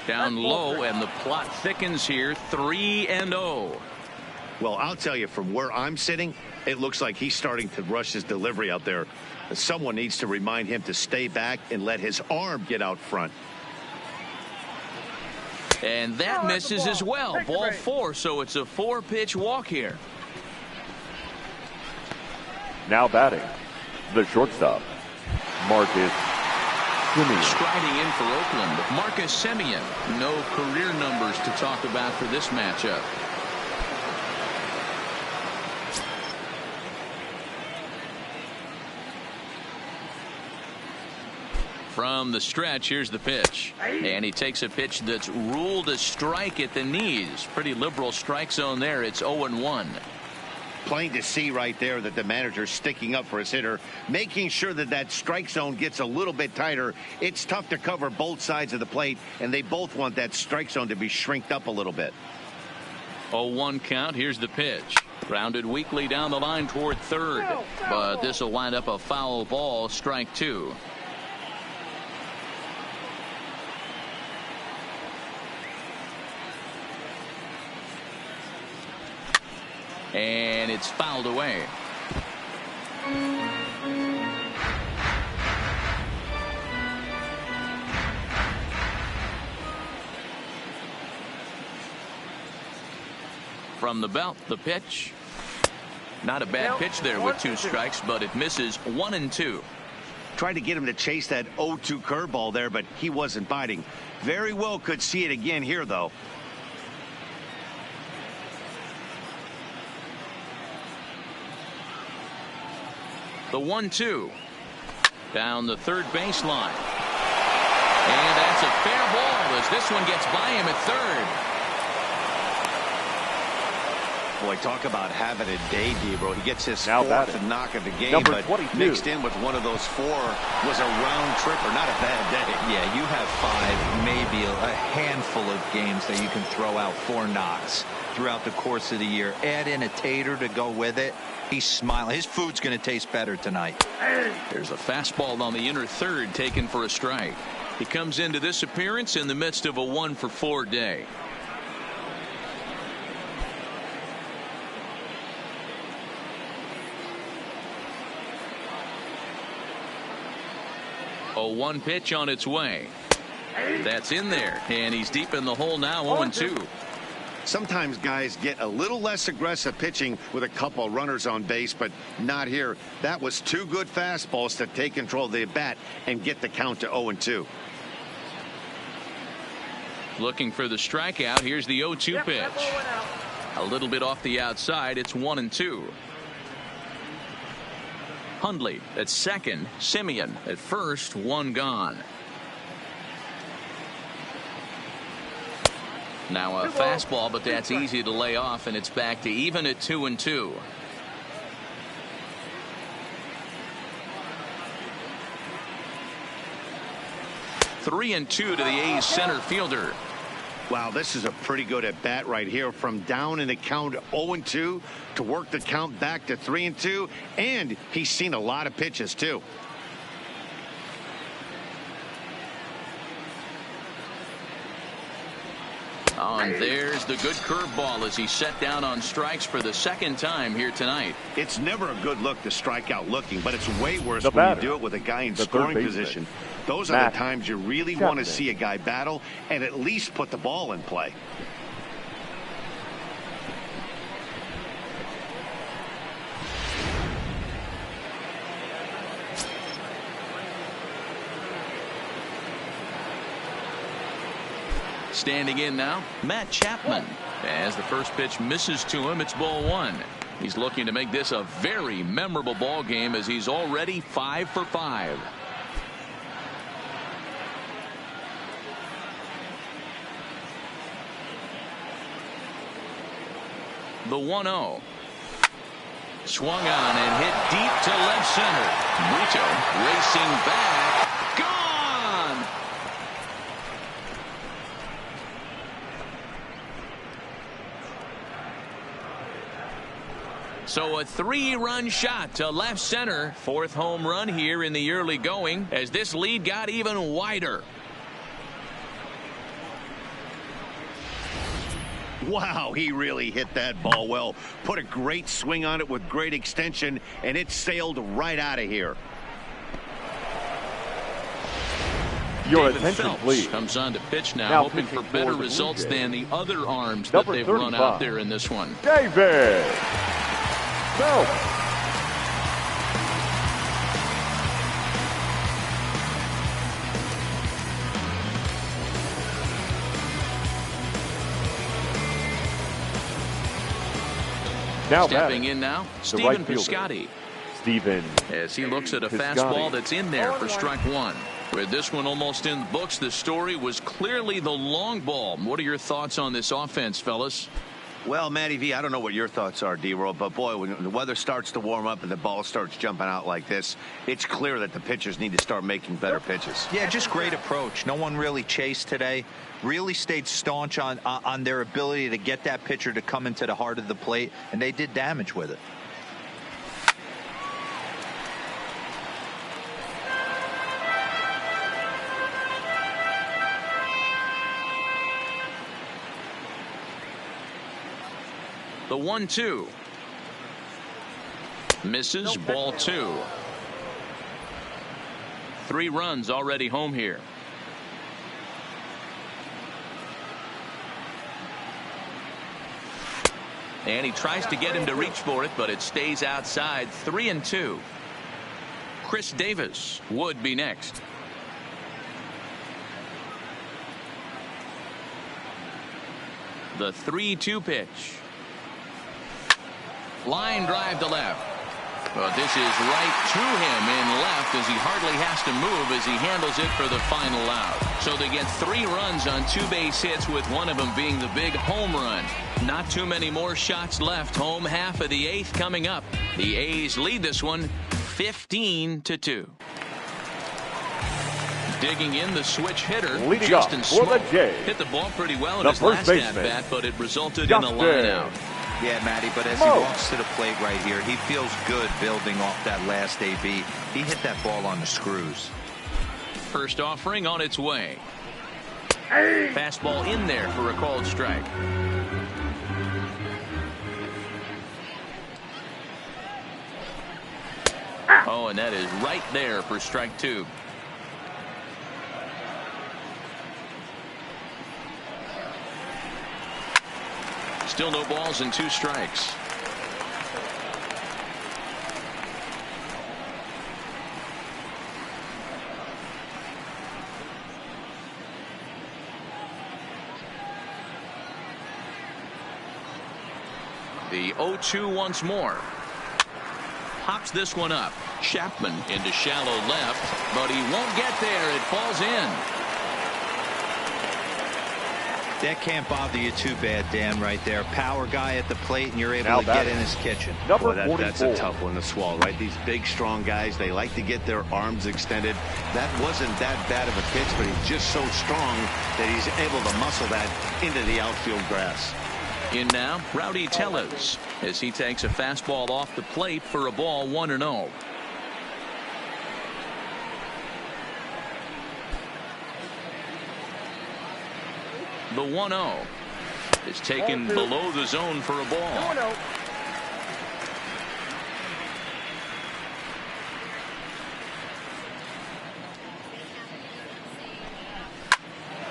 Down low, and the plot thickens here. 3-0. Well, I'll tell you, from where I'm sitting, it looks like he's starting to rush his delivery out there. Someone needs to remind him to stay back and let his arm get out front. And that misses as well. Ball 4, so it's a 4-pitch walk here. Now batting, the shortstop, Marcus Semien. Striding in for Oakland, Marcus Semien. No career numbers to talk about for this matchup. From the stretch, here's the pitch. And he takes a pitch that's ruled a strike at the knees. Pretty liberal strike zone there. It's 0-1. Plain to see right there that the manager's sticking up for his hitter, making sure that that strike zone gets a little bit tighter. It's tough to cover both sides of the plate, and they both want that strike zone to be shrinked up a little bit. 0-1 count. Here's the pitch. Grounded weakly down the line toward third, but this will wind up a foul ball, strike 2. And it's fouled away. From the belt, the pitch. Not a bad pitch there with 2 strikes, but it misses 1-2. Tried to get him to chase that 0-2 curveball there, but he wasn't biting. Very well could see it again here, though. The 1-2 down the third baseline. And that's a fair ball as this one gets by him at third. Boy, talk about having a day, Debro. He gets his Now 4th knock of the game, Number but 22. mixed in with one of those 4 was a round tripper. Not a bad day. Yeah, you have 5, maybe a handful of games that you can throw out 4 knocks throughout the course of the year. Add in a tater to go with it. He's smiling. His food's going to taste better tonight. There's a fastball on the inner third taken for a strike. He comes into this appearance in the midst of a 1-for-4 day. A 1 pitch on its way. That's in there, and he's deep in the hole now. 0-2. Sometimes guys get a little less aggressive pitching with a couple runners on base, but not here. That was 2 good fastballs to take control of the bat and get the count to 0-2. Looking for the strikeout. Here's the 0-2 pitch. A little bit off the outside. It's 1-2. Hundley at second. Simeon at first. 1 gone. Now a fastball, but that's easy to lay off, and it's back to even at 2-2. Three and 2 to the A's center fielder. Wow, this is a pretty good at bat right here. From down in the count 0-2 to work the count back to 3-2, and he's seen a lot of pitches too. Oh, and there's the good curveball as he set down on strikes for the 2nd time here tonight. It's never a good look to strike out looking, but it's way worse The when you batter, do it with a guy in the scoring third position. baseman, Those are the Matt times you really want to Chapman. see a guy battle and at least put the ball in play. Standing in now, Matt Chapman. As the first pitch misses to him, it's ball 1. He's looking to make this a very memorable ball game as he's already 5 for 5. The 1-0. Swung on and hit deep to left center. Brito racing back. Gone! So a 3-run shot to left center. 4th home run here in the early going as this lead got even wider. Wow, he really hit that ball well. Put a great swing on it with great extension, and it sailed right out of here. Your David attention, Phelps please. comes on to pitch now, Now hoping pitching for better for the results Blue Jays. than the other arms Number that they've run 35. out there in this one. David Phelps. Now Stepping batting, in now, the Stephen right fielder, Piscotty, Stephen as he looks at a Piscotty. fastball that's in there for strike 1. With this one almost in the books, the story was clearly the long ball. What are your thoughts on this offense, fellas? Well, Matty V, I don't know what your thoughts are, D-Roll, but boy, when the weather starts to warm up and the ball starts jumping out like this, it's clear that the pitchers need to start making better pitches. Yeah, just great approach. No one really chased today. Really stayed staunch on their ability to get that pitcher to come into the heart of the plate, and they did damage with it. The 1-2. Misses, ball 2. 3 runs already home here. And he tries to get him to reach for it, but it stays outside. 3-2. Chris Davis would be next. The 3-2 pitch. Line drive to left. But this is right to him in left as he hardly has to move as he handles it for the final out. So they get 3 runs on 2 base hits, with one of them being the big home run. Not too many more shots left. Home half of the 8th coming up. The A's lead this one 15-2. Digging in, the switch hitter, Leading Justin up for the Smoke. Jays, Hit the ball pretty well in the his first last baseman, at-bat, but it resulted Justin. in a line out. Yeah, Matty, but as he walks to the plate right here, he feels good building off that last AB. He hit that ball on the screws. First offering on its way. Fastball in there for a called strike. Oh, and that is right there for strike 2. Still no balls and 2 strikes. The 0-2 once more. Hops this one up. Chapman into shallow left, but he won't get there. It falls in. That can't bother you too bad, Dan, right there. Power guy at the plate, and you're able to get in his kitchen. Number Boy, that's a tough one to swallow, right? These big, strong guys, they like to get their arms extended. That wasn't that bad of a pitch, but he's just so strong that he's able to muscle that into the outfield grass. In now, Rowdy Tellez, as he takes a fastball off the plate for a ball 1-0. The 1-0 is taken below the zone for a ball.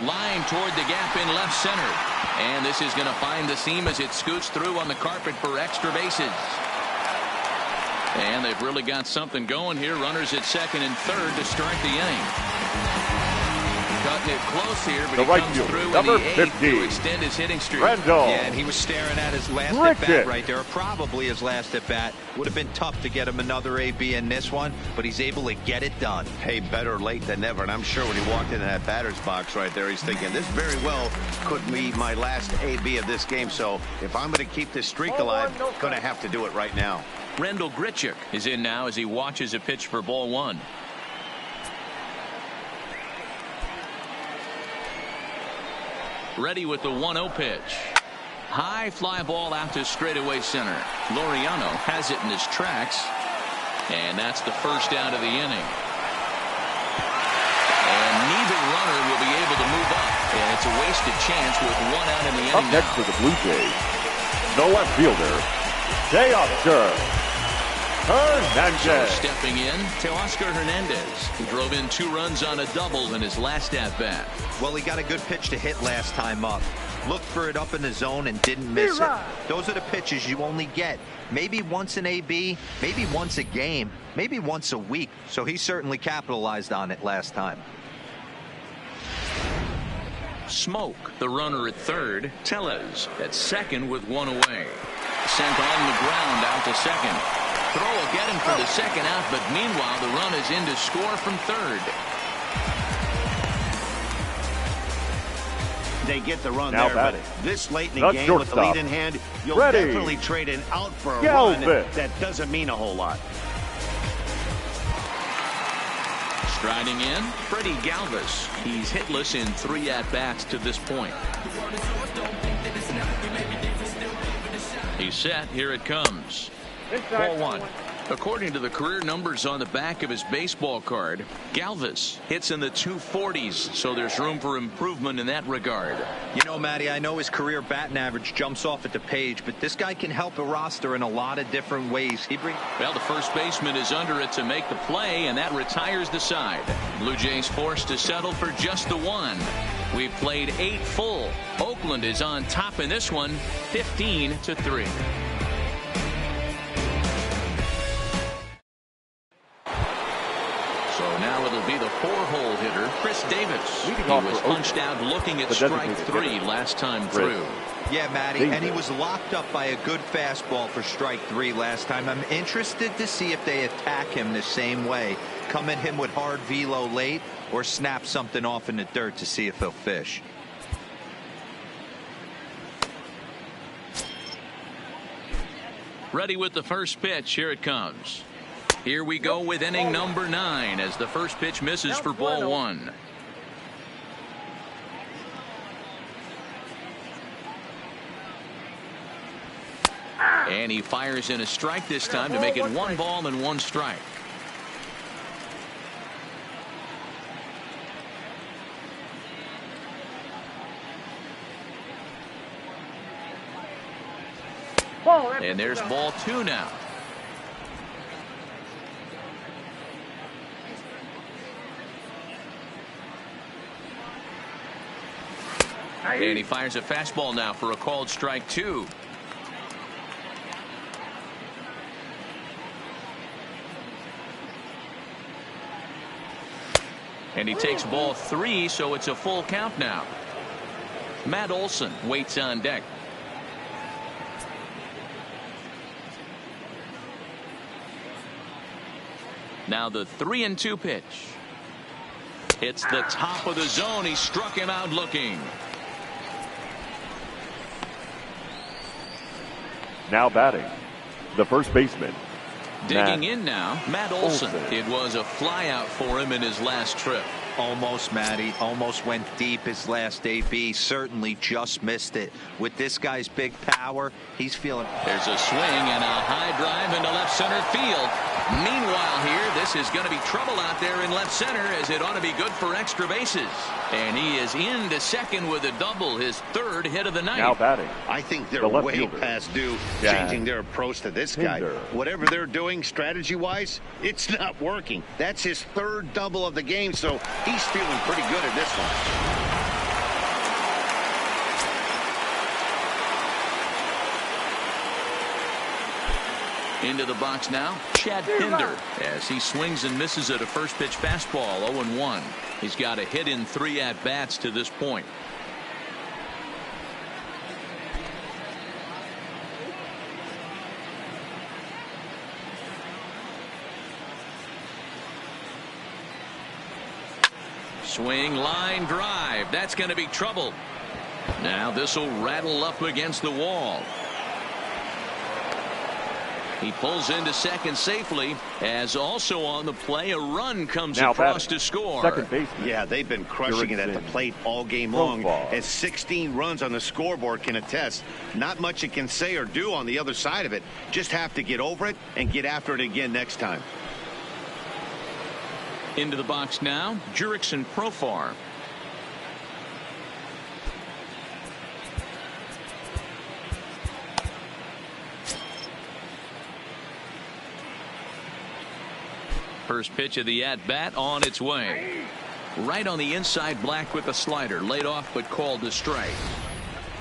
Line toward the gap in left center. And this is going to find the seam as it scoots through on the carpet for extra bases. And they've really got something going here. Runners at second and third to start the inning. Cutting it close here, but he comes through in the 8th to extend his hitting streak. Randall. Yeah, and he was staring at his last at-bat right there. Probably his last at-bat. Would have been tough to get him another AB in this one, but he's able to get it done. Hey, better late than never. And I'm sure when he walked into that batter's box right there, he's thinking, this very well could be my last AB of this game. So if I'm going to keep this streak alive, going to have to do it right now. Rendell Grichuk is in now as he watches a pitch for ball 1. Ready with the 1-0 pitch. High fly ball out to straightaway center. Laureano has it in his tracks. And that's the first out of the inning. And neither runner will be able to move up. And it's a wasted chance with 1 out in the inning. Up next for the Blue Jays, the left fielder, Teoscar Hernandez. Stepping in, Teoscar Hernandez, who drove in 2 runs on a double in his last at-bat. Well, he got a good pitch to hit last time up. Looked for it up in the zone and didn't miss it. Those are the pitches you only get maybe once an AB, maybe once a game, maybe once a week. So he certainly capitalized on it last time. Smoke, the runner at third. Tellez at second with 1 away. Sent on the ground out to second. Throw will get him for the second out, but meanwhile the run is in to score from third. they get the run Now there. batting. But this late in The the game with the shortstop. lead in hand, you'll Ready. definitely trade an out for a run Galvis. that doesn't mean a whole lot. Striding in, Freddie Galvis. He's hitless in 3 at-bats to this point. He's set. Here it comes. Ball 1. According to the career numbers on the back of his baseball card, Galvis hits in the 240s, so there's room for improvement in that regard. You know, Matty, I know his career batting average jumps off at the page, but this guy can help a roster in a lot of different ways. Well, the first baseman is under it to make the play, and that retires the side. Blue Jays forced to settle for just the 1. We've played 8 full. Oakland is on top in this one, 15-3. So now it'll be the 4-hole hitter, Chris Davis. He was punched out looking at strike 3 last time through. Yeah, Matty, and he was locked up by a good fastball for strike 3 last time. I'm interested to see if they attack him the same way. Come at him with hard velo late or snap something off in the dirt to see if he'll fish. Ready with the first pitch. Here it comes. Here we go with inning number 9 as the first pitch misses for ball 1. And he fires in a strike this time to make it 1 ball and 1 strike. And there's ball 2 now. And he fires a fastball now for a called strike 2. And he takes ball 3, so it's a full count now. Matt Olson waits on deck. Now the 3-2 pitch. It's the top of the zone. He struck him out looking. Now batting, the first baseman. Digging in now, Matt Olson. It was a flyout for him in his last trip. Almost, Matty. Almost went deep his last AB. Certainly just missed it. With this guy's big power, he's feeling. There's a swing and a high drive into left center field. Meanwhile here, this is going to be trouble out there in left center, as it ought to be good for extra bases. And he is into second with a double, his 3rd hit of the night. Now batting. I think they're way past due changing their approach to this guy. Whatever they're doing strategy-wise, it's not working. That's his 3rd double of the game, so he's feeling pretty good at this one. Into the box now, Chad Pinder, as he swings and misses at a first pitch fastball, 0-1. He's got a hit in 3 at-bats to this point. Swing, line drive. That's going to be trouble. Now this will rattle up against the wall. He pulls into second safely, as also on the play a run comes across to score. Second baseman. Yeah, they've been crushing it at the plate all game long, as 16 runs on the scoreboard can attest. Not much it can say or do on the other side of it. Just have to get over it and get after it again next time. Into the box now, Jurickson Profar. First pitch of the at-bat on its way. Right on the inside black with a slider. Laid off but called to strike.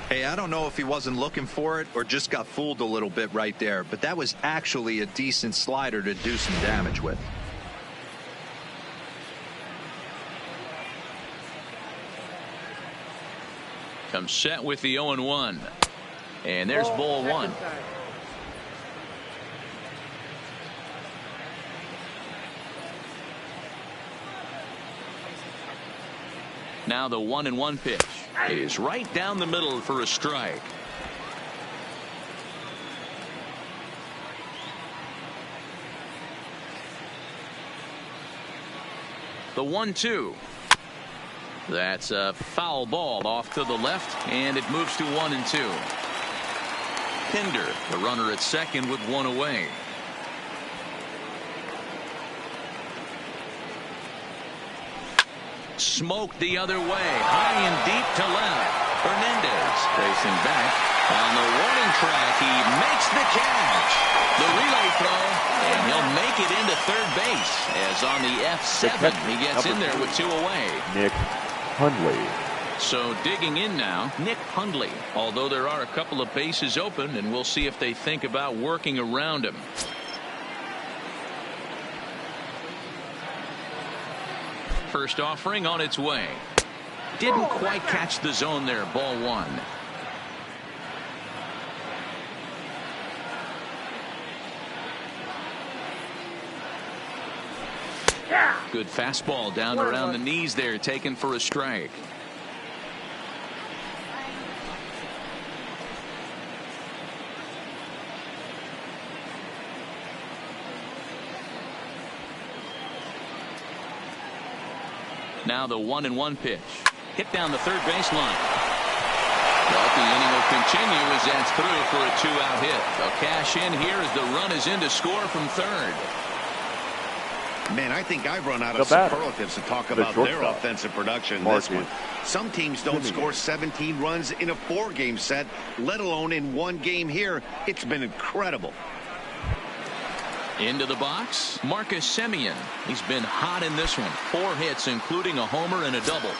Hey, I don't know if he wasn't looking for it or just got fooled a little bit right there, but that was actually a decent slider to do some damage with. Comes set with the 0-1. And there's ball 1. Now the 1-1 pitch. is right down the middle for a strike. The 1-2. That's a foul ball off to the left, and it moves to 1-2. Pinder, the runner at second with one away. Smoked the other way, high and deep to left. Hernandez racing back on the warning track. He makes the catch. The relay throw, and he'll make it into third base as on the F7 he gets in there with two away. Nick Hundley. So digging in now, Nick Hundley, although there are a couple of bases open, and we'll see if they think about working around him. First offering on its way. Didn't quite catch the zone there. Ball one. Good fastball down around the knees there, taken for a strike. Now the 1-1 pitch. Hit down the third baseline. But the inning will continue as that's through for a two-out hit. They'll cash in here as the run is in to score from third. Man, I think I've run out of superlatives to talk about their offensive production in this one. Some teams don't score 17 runs in a 4-game set, let alone in one game here. It's been incredible. Into the box, Marcus Semien. He's been hot in this one. 4 hits, including a homer and a double.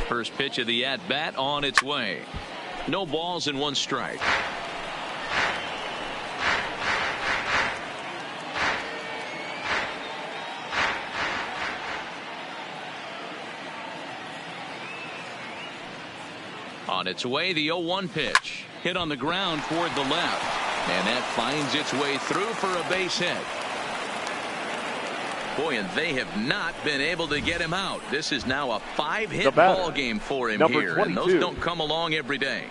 First pitch of the at-bat on its way. No balls and 1 strike. On its way, the 0-1 pitch. Hit on the ground toward the left. And that finds its way through for a base hit. Boy, and they have not been able to get him out. This is now a 5-hit ball game for him here. 22. And those don't come along every day.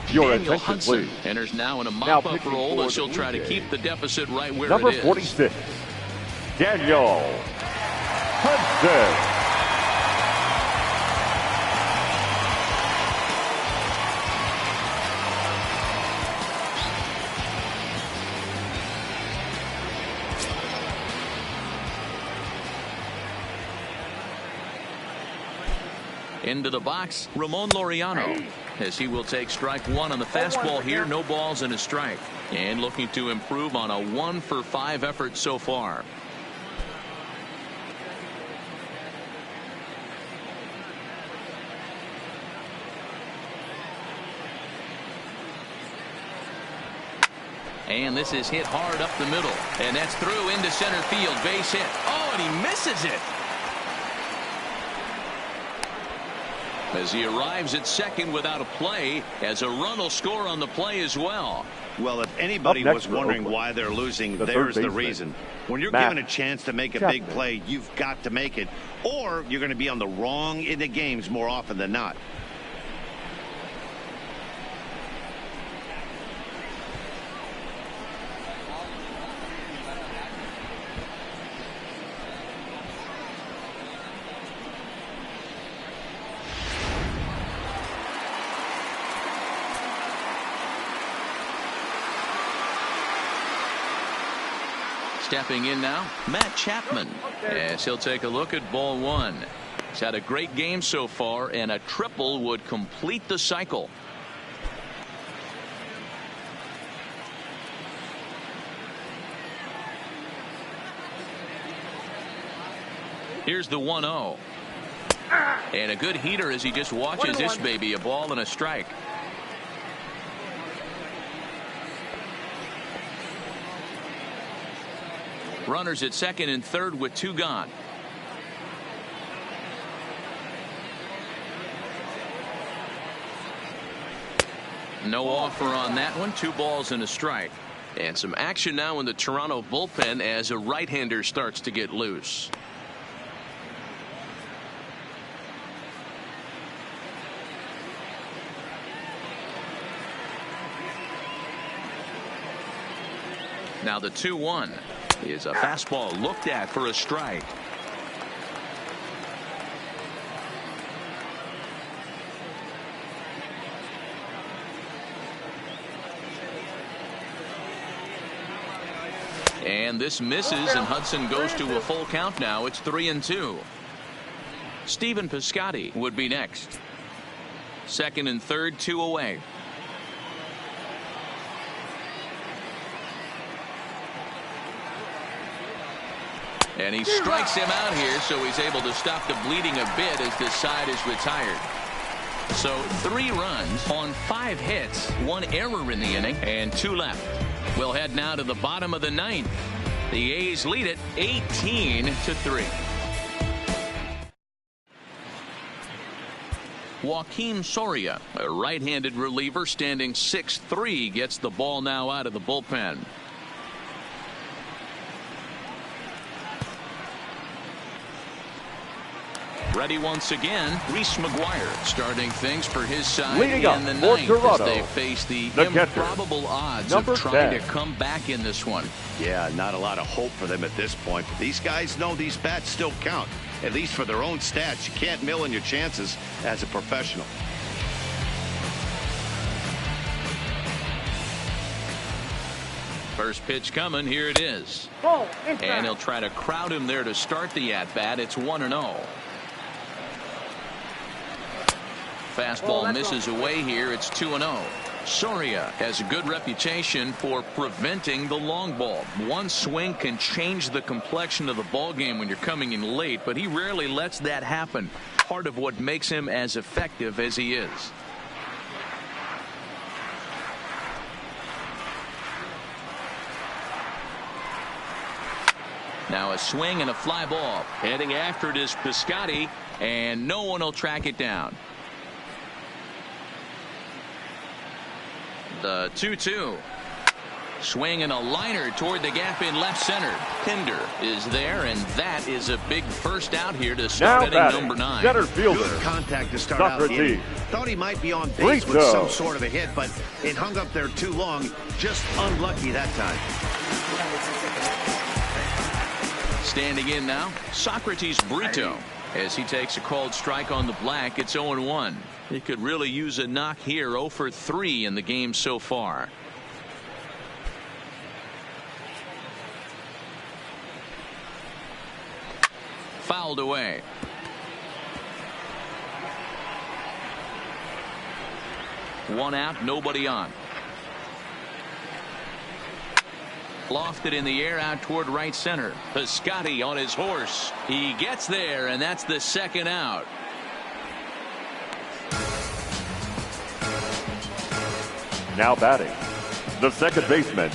Daniel Hudson enters now in a mop-up role as he'll try to keep the deficit right where it is. Number 46, Daniel Hudson. Into the box, Ramon Laureano, as he will take strike 1 on the fastball here. No balls and a strike. And looking to improve on a 1-for-5 effort so far. And this is hit hard up the middle. And that's through into center field. Base hit. Oh, and he misses it. As he arrives at second without a play, as a run will score on the play as well. Well, if anybody was wondering why they're losing, there's the reason. When you're given a chance to make a big play, you've got to make it, or you're going to be on the wrong end of games more often than not. Stepping in now, Matt Chapman, as he'll take a look at ball 1. He's had a great game so far, and a triple would complete the cycle. Here's the 1-0. And a good heater as he just watches this baby, a ball and a strike. Runners at second and third with 2 gone. No offer on that one. 2 balls and a strike. And some action now in the Toronto bullpen as a right-hander starts to get loose. Now the 2-1 is a fastball looked at for a strike. And this misses, and Hudson goes to a full count now. It's 3-2. Stephen Piscotty would be next. Second and third, 2 away. And he strikes him out here, so he's able to stop the bleeding a bit as this side is retired. So 3 runs on 5 hits, 1 error in the inning, and 2 left. We'll head now to the bottom of the 9th. The A's lead it 18-3. Joaquin Soria, a right-handed reliever standing 6'3", gets the ball now out of the bullpen. Ready once again, Reese McGuire starting things for his side Leading in the 9th as they face the improbable odds of trying to come back in this one. Yeah, not a lot of hope for them at this point. But these guys know these bats still count, at least for their own stats. You can't mill in your chances as a professional. First pitch coming. Here it is. And he'll try to crowd him there to start the at-bat. It's 1-0. Fastball misses away here. It's 2-0. Soria has a good reputation for preventing the long ball. One swing can change the complexion of the ball game when you're coming in late, but he rarely lets that happen. Part of what makes him as effective as he is. Now a swing and a fly ball. Heading after it is Piscotty, and no one will track it down. The 2-2. Swing and a liner toward the gap in left center. Pinder is there, and that is a big first out here to start inning number 9. Center fielder. Good contact to start out the inning. Thought he might be on base with some sort of a hit, but it hung up there too long. Just unlucky that time. Standing in now, Socrates Brito. As he takes a called strike on the black, it's 0-1. He could really use a knock here. 0 for 3 in the game so far. Fouled away. One out, nobody on. Lofted in the air out toward right center. Piscotty on his horse. He gets there, and that's the second out. Now batting, the second baseman,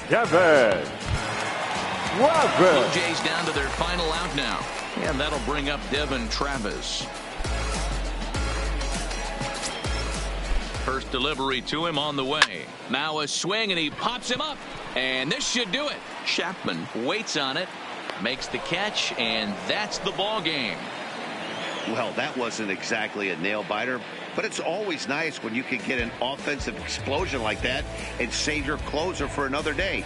Kevin. Blue Jays down to their final out now, and that'll bring up Devin Travis. First delivery to him on the way. Now a swing, and he pops him up, and this should do it. Chapman waits on it, makes the catch, and that's the ball game. Well, that wasn't exactly a nail-biter, but it's always nice when you can get an offensive explosion like that and save your closer for another day.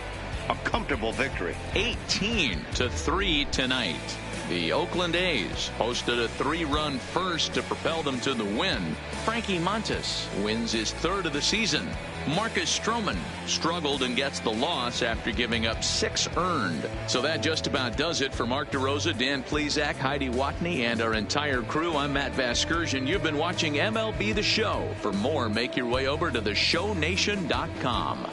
A comfortable victory. 18-3 tonight. The Oakland A's posted a 3-run first to propel them to the win. Frankie Montas wins his 3rd of the season. Marcus Stroman struggled and gets the loss after giving up 6 earned. So that just about does it for Mark DeRosa, Dan Plesac, Heidi Watney, and our entire crew. I'm Matt Vasgersian. You've been watching MLB The Show. For more, make your way over to theshownation.com.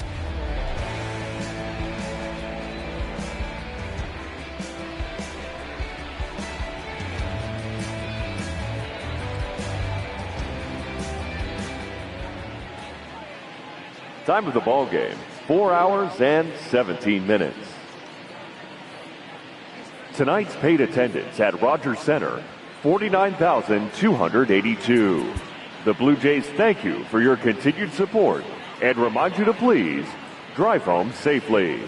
Time of the ball game, 4 hours and 17 minutes. Tonight's paid attendance at Rogers Center, 49,282. The Blue Jays thank you for your continued support and remind you to please drive home safely.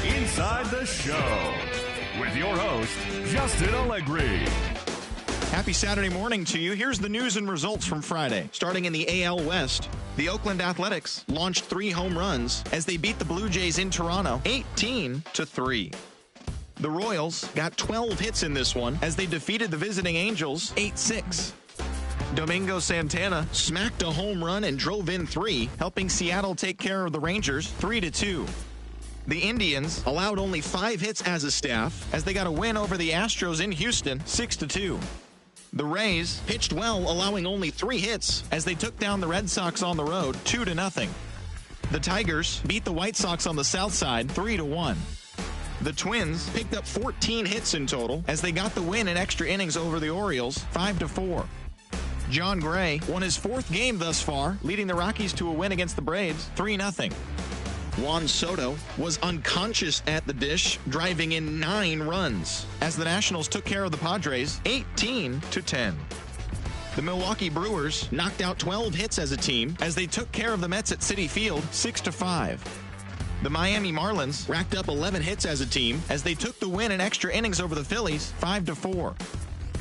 Inside the Show with your host, Justin Allegri. Happy Saturday morning to you. Here's the news and results from Friday. Starting in the AL West, the Oakland Athletics launched 3 home runs as they beat the Blue Jays in Toronto 18-3. The Royals got 12 hits in this one as they defeated the visiting Angels 8-6. Domingo Santana smacked a home run and drove in 3, helping Seattle take care of the Rangers 3-2. The Indians allowed only 5 hits as a staff as they got a win over the Astros in Houston 6-2. The Rays pitched well, allowing only 3 hits as they took down the Red Sox on the road 2-0. The Tigers beat the White Sox on the south side 3-1. The Twins picked up 14 hits in total as they got the win in extra innings over the Orioles 5-4. John Gray won his 4th game thus far, leading the Rockies to a win against the Braves 3-0. Juan Soto was unconscious at the dish, driving in 9 runs as the Nationals took care of the Padres 18-10. The Milwaukee Brewers knocked out 12 hits as a team as they took care of the Mets at Citi Field 6-5. The Miami Marlins racked up 11 hits as a team as they took the win in extra innings over the Phillies 5-4.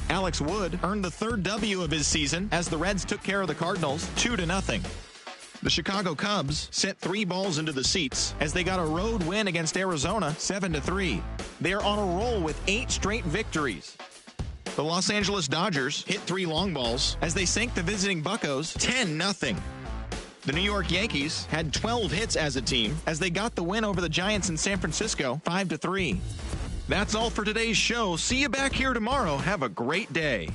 Alex Wood earned the 3rd W of his season as the Reds took care of the Cardinals 2-0. The Chicago Cubs sent 3 balls into the seats as they got a road win against Arizona 7-3. They are on a roll with 8 straight victories. The Los Angeles Dodgers hit 3 long balls as they sank the visiting Buccos 10-0. The New York Yankees had 12 hits as a team as they got the win over the Giants in San Francisco 5-3. That's all for today's show. See you back here tomorrow. Have a great day.